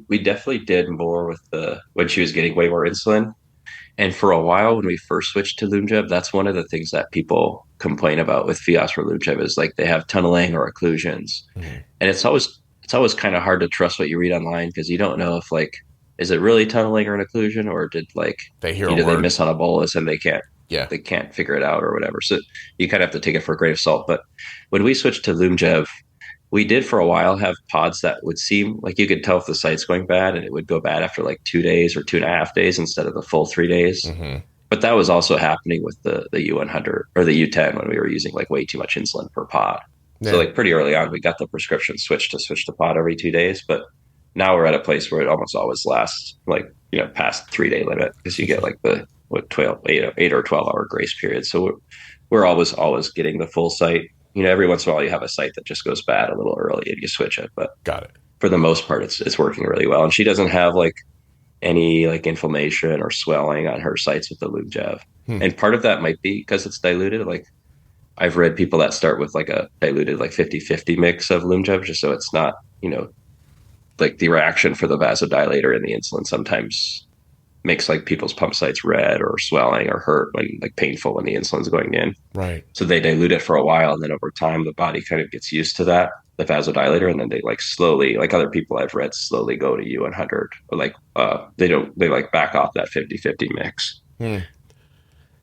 We definitely did more with when she was getting way more insulin. And for a while, when we first switched to Lyumjev, that's one of the things that people complain about with Fiasp or Lyumjev is like they have tunneling or occlusions. Mm-hmm. And it's always kind of hard to trust what you read online because you don't know if like, is it really tunneling or an occlusion, or did like they miss on a bolus and they can't figure it out or whatever. So you kind of have to take it for a grain of salt. But when we switched to Lyumjev, we did for a while have pods that would seem like you could tell if the site's going bad, and it would go bad after like 2 days or 2.5 days instead of the full 3 days. Mm-hmm. But that was also happening with the U100 or the U10 when we were using like way too much insulin per pod. Yeah. So like pretty early on, we got the prescription switch to pod every 2 days. But now we're at a place where it almost always lasts like, past 3-day limit because you get like the 8 or 12 hour grace period. So we're always getting the full site. Every once in a while you have a site that just goes bad a little early and you switch it. But got it. For the most part, it's working really well. And she doesn't have like any like inflammation or swelling on her sites with the Lyumjev. And part of that might be because it's diluted. Like I've read people that start with like a diluted like 50-50 mix of Lyumjev just so it's not, like the reaction for the vasodilator and the insulin sometimes makes like people's pump sites red or swelling or hurt when like painful when the insulin's going in. Right. So they dilute it for a while, and then over time the body kind of gets used to that, the vasodilator, and then they like slowly, like other people I've read, slowly go to U100 or like they like back off that 50-50 mix. Yeah,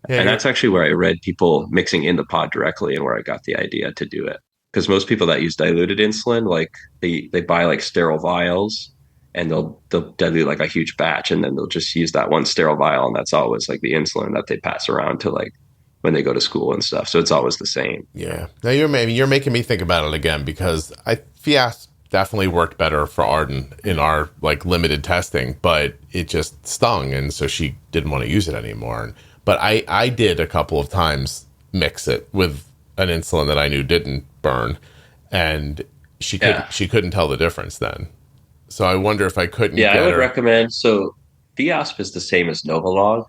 and that's actually where I read people mixing in the pod directly and where I got the idea to do it. Because most people that use diluted insulin, like they buy like sterile vials and they'll dilute like a huge batch, and then they'll just use that one sterile vial, and that's always like the insulin that they pass around to like when they go to school and stuff. So it's always the same. Yeah. Now you're making me think about it again because Fiasp definitely worked better for Arden in our like limited testing, but it just stung, and so she didn't want to use it anymore. But I did a couple of times mix it with an insulin that I knew didn't burn, and she couldn't tell the difference then. So I wonder if I couldn't. Yeah, I would recommend. So Fiasp is the same as Novolog,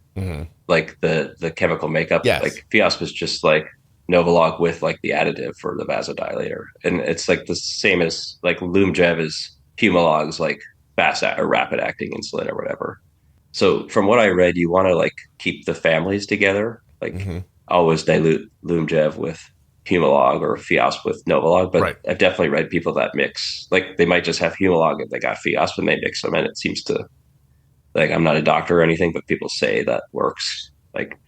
like the chemical makeup. Yes. Like Fiasp is just like Novolog with like the additive for the vasodilator, and it's like the same as like Lyumjev is Humalog's like fast or rapid acting insulin or whatever. So from what I read, you want to like keep the families together, like always dilute Lyumjev with Humalog or Fiasp with Novolog, but right. I've definitely read people that mix, like they might just have Humalog and they got Fiasp and they mix them, and it seems to, like, I'm not a doctor or anything, but people say that works. Like,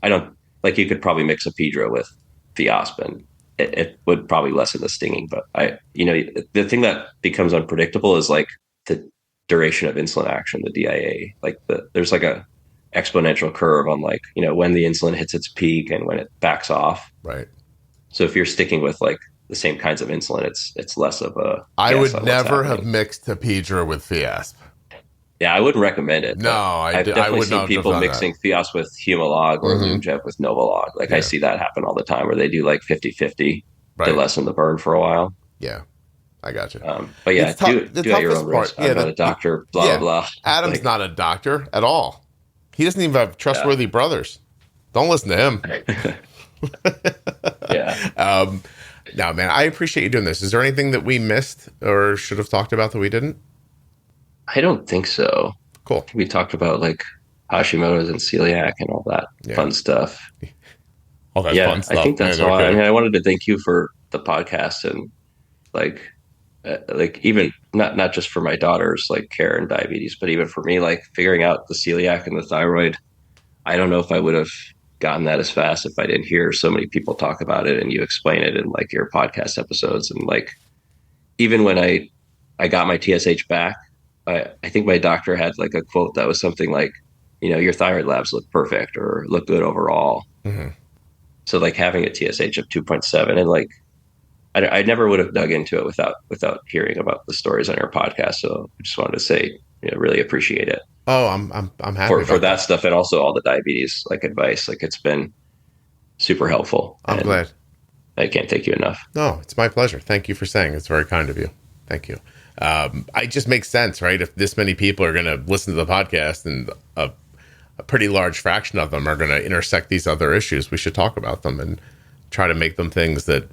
I don't, like you could probably mix a Pedro with Fiasp and it would probably lessen the stinging, but the thing that becomes unpredictable is like the duration of insulin action, the DIA, like there's like a exponential curve on like, when the insulin hits its peak and when it backs off. Right. So if you're sticking with like the same kinds of insulin, it's less of a. I would never have mixed Tepedra with Fiasp. Yeah, I wouldn't recommend it. No, I've definitely seen people mixing Fiasp with Humalog or Lyumjev with Novolog. Like I see that happen all the time where they do like 50-50 to lessen the burn for a while. Yeah. I got you. But yeah, It's tough. do at your own risk. I'm not a doctor, blah, blah. Adam's not a doctor at all. He doesn't even have trustworthy brothers. Don't listen to him. Yeah. No, man, I appreciate you doing this. Is there anything that we missed or should have talked about that we didn't? I don't think so. Cool. We talked about like Hashimoto's and celiac and all that fun stuff. All that fun stuff. I think that's all. I mean, I wanted to thank you for the podcast and like even not just for my daughter's like care and diabetes, but even for me, like figuring out the celiac and the thyroid. I don't know if I would have gotten that as fast if I didn't hear so many people talk about it and you explain it in like your podcast episodes. And like, even when I got my TSH back, I think my doctor had like a quote that was something like, your thyroid labs look perfect or look good overall. Mm-hmm. So like having a TSH of 2.7 and like, I never would have dug into it without hearing about the stories on your podcast. So I just wanted to say, really appreciate it. Oh, I'm happy for that stuff, and also all the diabetes like advice. Like it's been super helpful. I'm glad. I can't thank you enough. No, it's my pleasure. Thank you for saying. It's very kind of you. Thank you. It just makes sense, right? If this many people are going to listen to the podcast and a pretty large fraction of them are going to intersect these other issues, we should talk about them and try to make them things that,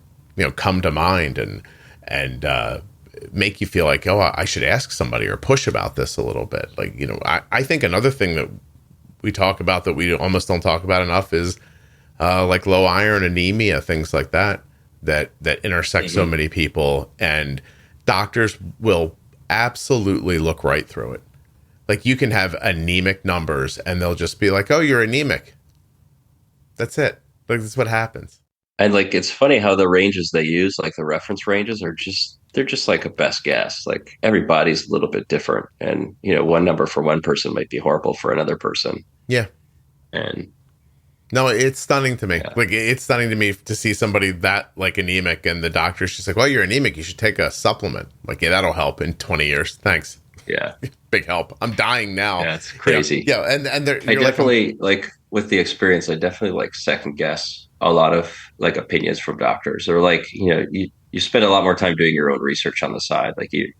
come to mind and make you feel like, oh, I should ask somebody or push about this a little bit. Like, I think another thing that we talk about that we almost don't talk about enough is like low iron, anemia, things like that intersect so many people, and doctors will absolutely look right through it. Like you can have anemic numbers and they'll just be like, oh, you're anemic. That's it. Like that's what happens. And like, it's funny how the ranges they use, like the reference ranges they're just like a best guess. Like everybody's a little bit different. And, one number for one person might be horrible for another person. Yeah. And no, it's stunning to me. Yeah. Like it's stunning to me to see somebody that like anemic and the doctor's just like, well, you're anemic. You should take a supplement. Like, yeah, that'll help in 20 years. Thanks. Yeah. Big help. I'm dying now. Yeah, it's crazy. Yeah. And I definitely like with the experience, I definitely like second guess a lot of like opinions from doctors, or like, you spend a lot more time doing your own research on the side. Like you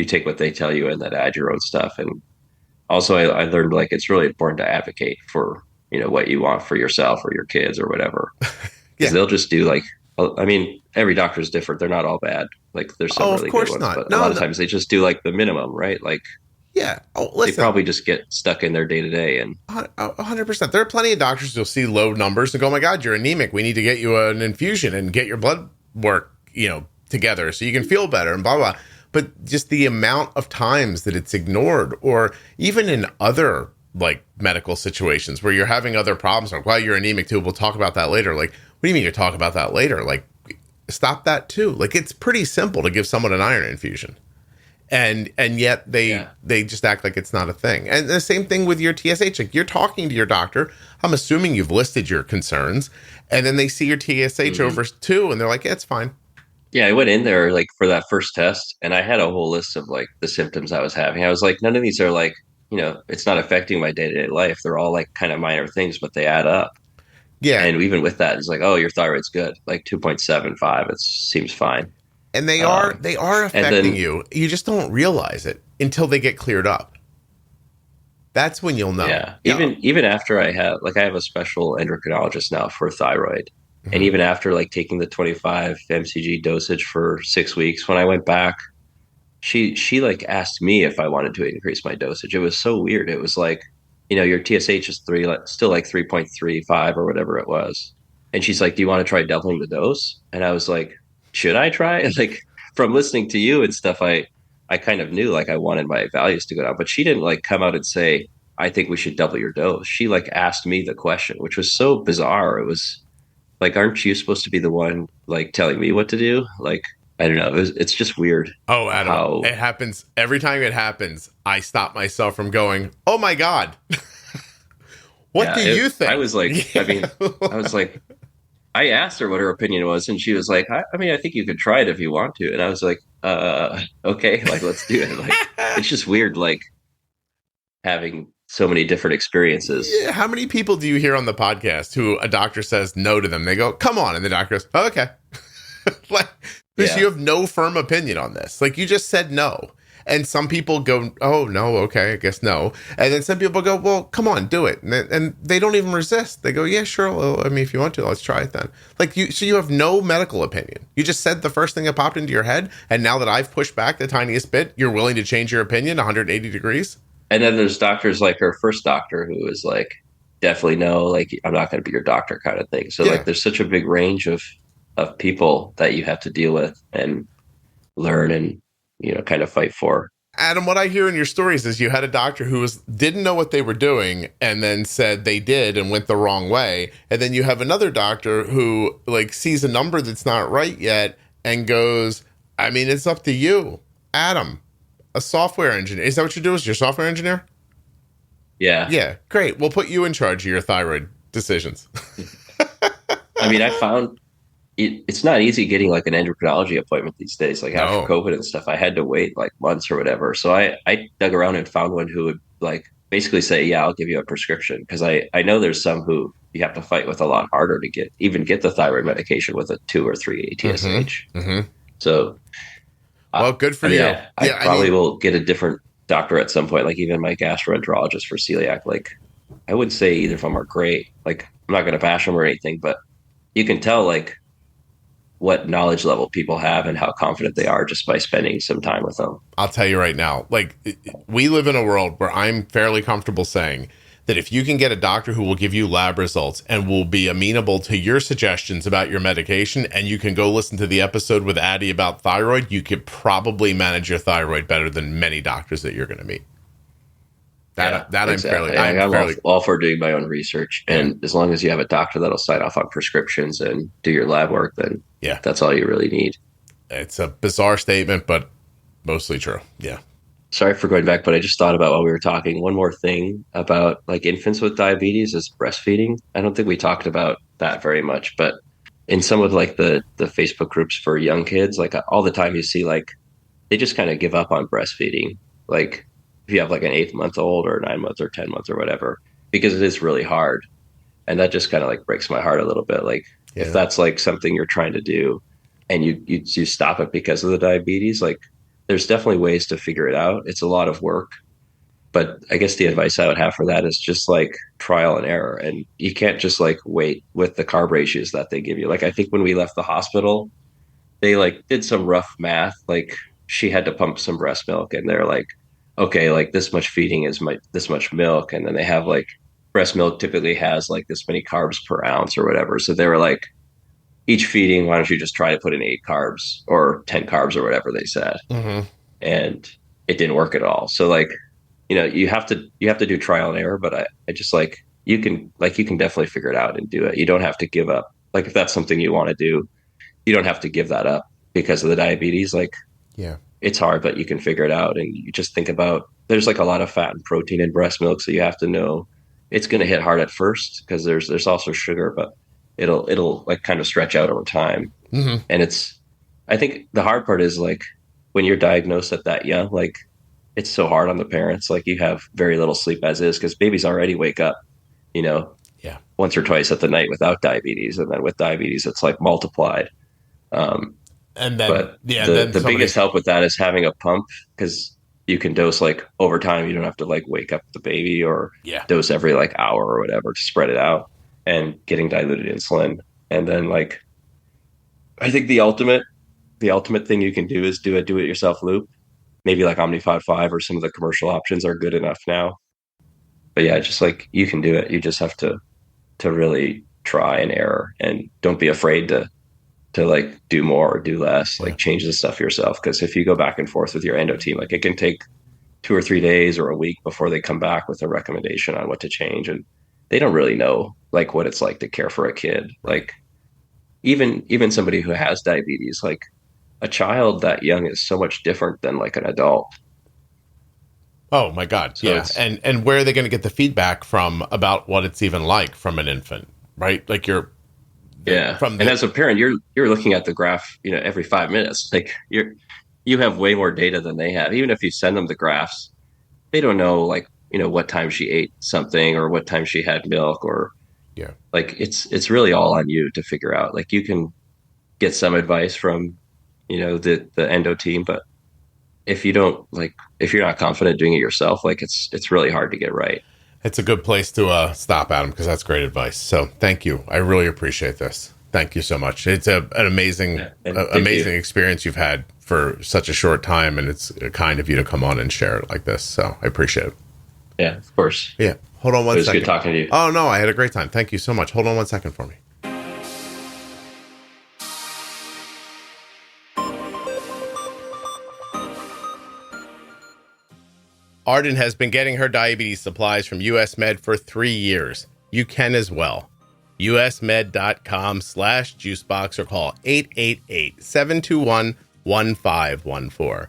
take what they tell you and then add your own stuff. And also I learned like, it's really important to advocate for, what you want for yourself or your kids or whatever. Because they'll just do like, I mean, every doctor is different. They're not all bad. Like there's some really good ones, but a lot of times they just do like the minimum, right? Like, yeah. Oh, listen. They probably just get stuck in their day to day. And 100%. There are plenty of doctors who'll see low numbers and go, oh my God, you're anemic. We need to get you an infusion and get your blood work, together so you can feel better and blah, blah. But just the amount of times that it's ignored, or even in other like medical situations where you're having other problems, like, well, you're anemic too. We'll talk about that later. Like, what do you mean you'll talk about that later? Like, stop that too. Like, it's pretty simple to give someone an iron infusion. And yet they just act like it's not a thing. And the same thing with your TSH. Like, you're talking to your doctor. I'm assuming you've listed your concerns. And then they see your TSH over 2 and they're like, yeah, it's fine. Yeah, I went in there like for that first test and I had a whole list of like the symptoms I was having. I was like, none of these are like, it's not affecting my day-to-day life. They're all like kind of minor things, but they add up. Yeah. And even with that, it's like, oh, your thyroid's good. Like 2.75, it seems fine. And they are affecting you. You just don't realize it until they get cleared up. That's when you'll know. Yeah. Even after I have a special endocrinologist now for thyroid. Mm-hmm. And even after like taking the 25 mcg dosage for 6 weeks, when I went back, she like asked me if I wanted to increase my dosage. It was so weird. It was like, your TSH is still like 3.35 or whatever it was. And she's like, do you want to try doubling the dose? And I was like, should I try? And like from listening to you and stuff, I kind of knew like I wanted my values to go down, but she didn't like come out and say, I think we should double your dose. She like asked me the question, which was so bizarre. It was like, aren't you supposed to be the one like telling me what to do? Like, I don't know. It's just weird. Oh, Adam, it happens every time it happens. I stop myself from going, oh my God. What do you think? I was like, I asked her what her opinion was, and she was like, I mean, I think you could try it if you want to. And I was like, okay, like, let's do it. Like, it's just weird, like, having so many different experiences. Yeah, how many people do you hear on the podcast who a doctor says no to them? They go, come on. And the doctor goes, oh, okay. Because Yeah. you have no firm opinion on this. Like, you just said no. And some people go, oh, no, okay, I guess no. And then some people go, well, come on, do it. And they don't even resist. They go, yeah, sure. Well, I mean, if you want to, let's try it then. Like, so you have no medical opinion. You just said the first thing that popped into your head. And now that I've pushed back the tiniest bit, you're willing to change your opinion 180 degrees? And then there's doctors like her first doctor who is like, definitely no, like, I'm not going to be your doctor kind of thing. So Yeah. like, there's such a big range of people that you have to deal with and learn and, kind of fight for. Adam, what I hear in your stories is you had a doctor who didn't know what they were doing and then said they did and went the wrong way. And then you have another doctor who like sees a number that's not right yet and goes, I mean, it's up to you. Adam, a software engineer. Is that what you do? Is you're a software engineer? Yeah. Yeah, great. We'll put you in charge of your thyroid decisions. I mean, I found it's not easy getting like an endocrinology appointment these days. Like after No. COVID and stuff, I had to wait like months or whatever. So I dug around and found one who would like basically say, yeah, I'll give you a prescription. Because I know there's some who you have to fight with a lot harder to get the thyroid medication with a 2 or 3 ATSH. Mm-hmm. Mm-hmm. So, well, good for you. I probably will get a different doctor at some point, like even my gastroenterologist for celiac. Like, I wouldn't say either of them are great. Like, I'm not going to bash them or anything, but you can tell, like, what knowledge level people have and how confident they are just by spending some time with them. I'll tell you right now, like, we live in a world where I'm fairly comfortable saying that if you can get a doctor who will give you lab results and will be amenable to your suggestions about your medication, and you can go listen to the episode with Addie about thyroid, you could probably manage your thyroid better than many doctors that you're going to meet. Exactly. I'm all for doing my own research. And as long as you have a doctor that'll sign off on prescriptions and do your lab work, then that's all you really need. It's a bizarre statement, but mostly true. Yeah. Sorry for going back, but I just thought about while we were talking, one more thing about like infants with diabetes is breastfeeding. I don't think we talked about that very much, but in some of like the Facebook groups for young kids, like all the time you see like they just kind of give up on breastfeeding. Like if you have like an 8-month-old or 9 months or 10 months or whatever, because it is really hard. And that just kind of like breaks my heart a little bit. Like if that's like something you're trying to do and you stop it because of the diabetes, like there's definitely ways to figure it out. It's a lot of work, but I guess the advice I would have for that is just like trial and error. And you can't just like wait with the carb ratios that they give you. Like I think when we left the hospital, they like did some rough math. Like she had to pump some breast milk and they're like, okay, like this much feeding is this much milk. And then they have like breast milk typically has like this many carbs per ounce or whatever. So they were like, each feeding, why don't you just try to put in 8 carbs or 10 carbs or whatever they said. Mm-hmm. And it didn't work at all. So like, you have to do trial and error, but I just like, you can definitely figure it out and do it. You don't have to give up. Like if that's something you want to do, you don't have to give that up because of the diabetes. Like, it's hard, but you can figure it out. And you just think about, there's like a lot of fat and protein in breast milk. So you have to know it's going to hit hard at first because there's also sugar, but it'll like kind of stretch out over time. Mm-hmm. And I think the hard part is like when you're diagnosed at that young, like it's so hard on the parents. Like you have very little sleep as is because babies already wake up, once or twice at the night without diabetes. And then with diabetes, it's like multiplied. And then, but the biggest help with that is having a pump because you can dose like over time. You don't have to like wake up the baby or dose every like hour or whatever to spread it out and getting diluted insulin. And then like, I think the ultimate thing you can do is do a do-it-yourself loop. Maybe like Omnipod 5 or some of the commercial options are good enough now. But yeah, just like you can do it. You just have to really try and error and don't be afraid to like do more or do less, like change the stuff yourself. Because if you go back and forth with your endo team, like it can take 2 or 3 days or a week before they come back with a recommendation on what to change. And they don't really know like what it's like to care for a kid. Like even somebody who has diabetes, like a child that young is so much different than like an adult. Oh my God. So yeah. And where are they going to get the feedback from about what it's even like from an infant, right? Like and as a parent, you're looking at the graph, every 5 minutes. Like you have way more data than they have. Even if you send them the graphs, they don't know like, what time she ate something or what time she had milk or like it's really all on you to figure out. Like you can get some advice from, the endo team. But if you don't if you're not confident doing it yourself, it's really hard to get right. It's a good place to stop, Adam, because that's great advice. So thank you. I really appreciate this. Thank you so much. It's an amazing, amazing experience you've had for such a short time, and it's kind of you to come on and share it like this. So I appreciate it. Yeah, of course. Yeah. Hold on one second. It was good talking to you. Oh, no, I had a great time. Thank you so much. Hold on 1 second for me. Arden has been getting her diabetes supplies from US Med for 3 years. You can as well. usmed.com/juicebox or call 888-721-1514.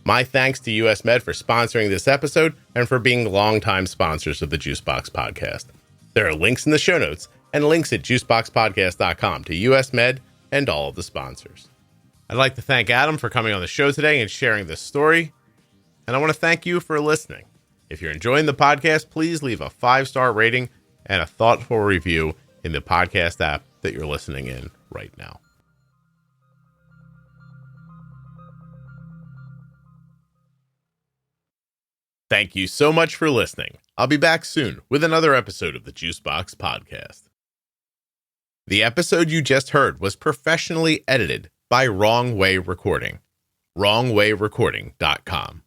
My thanks to US Med for sponsoring this episode and for being longtime sponsors of the Juicebox Podcast. There are links in the show notes and links at juiceboxpodcast.com to US Med and all of the sponsors. I'd like to thank Adam for coming on the show today and sharing this story. And I want to thank you for listening. If you're enjoying the podcast, please leave a 5-star rating and a thoughtful review in the podcast app that you're listening in right now. Thank you so much for listening. I'll be back soon with another episode of the Juicebox Podcast. The episode you just heard was professionally edited by Wrong Way Recording. WrongWayRecording.com.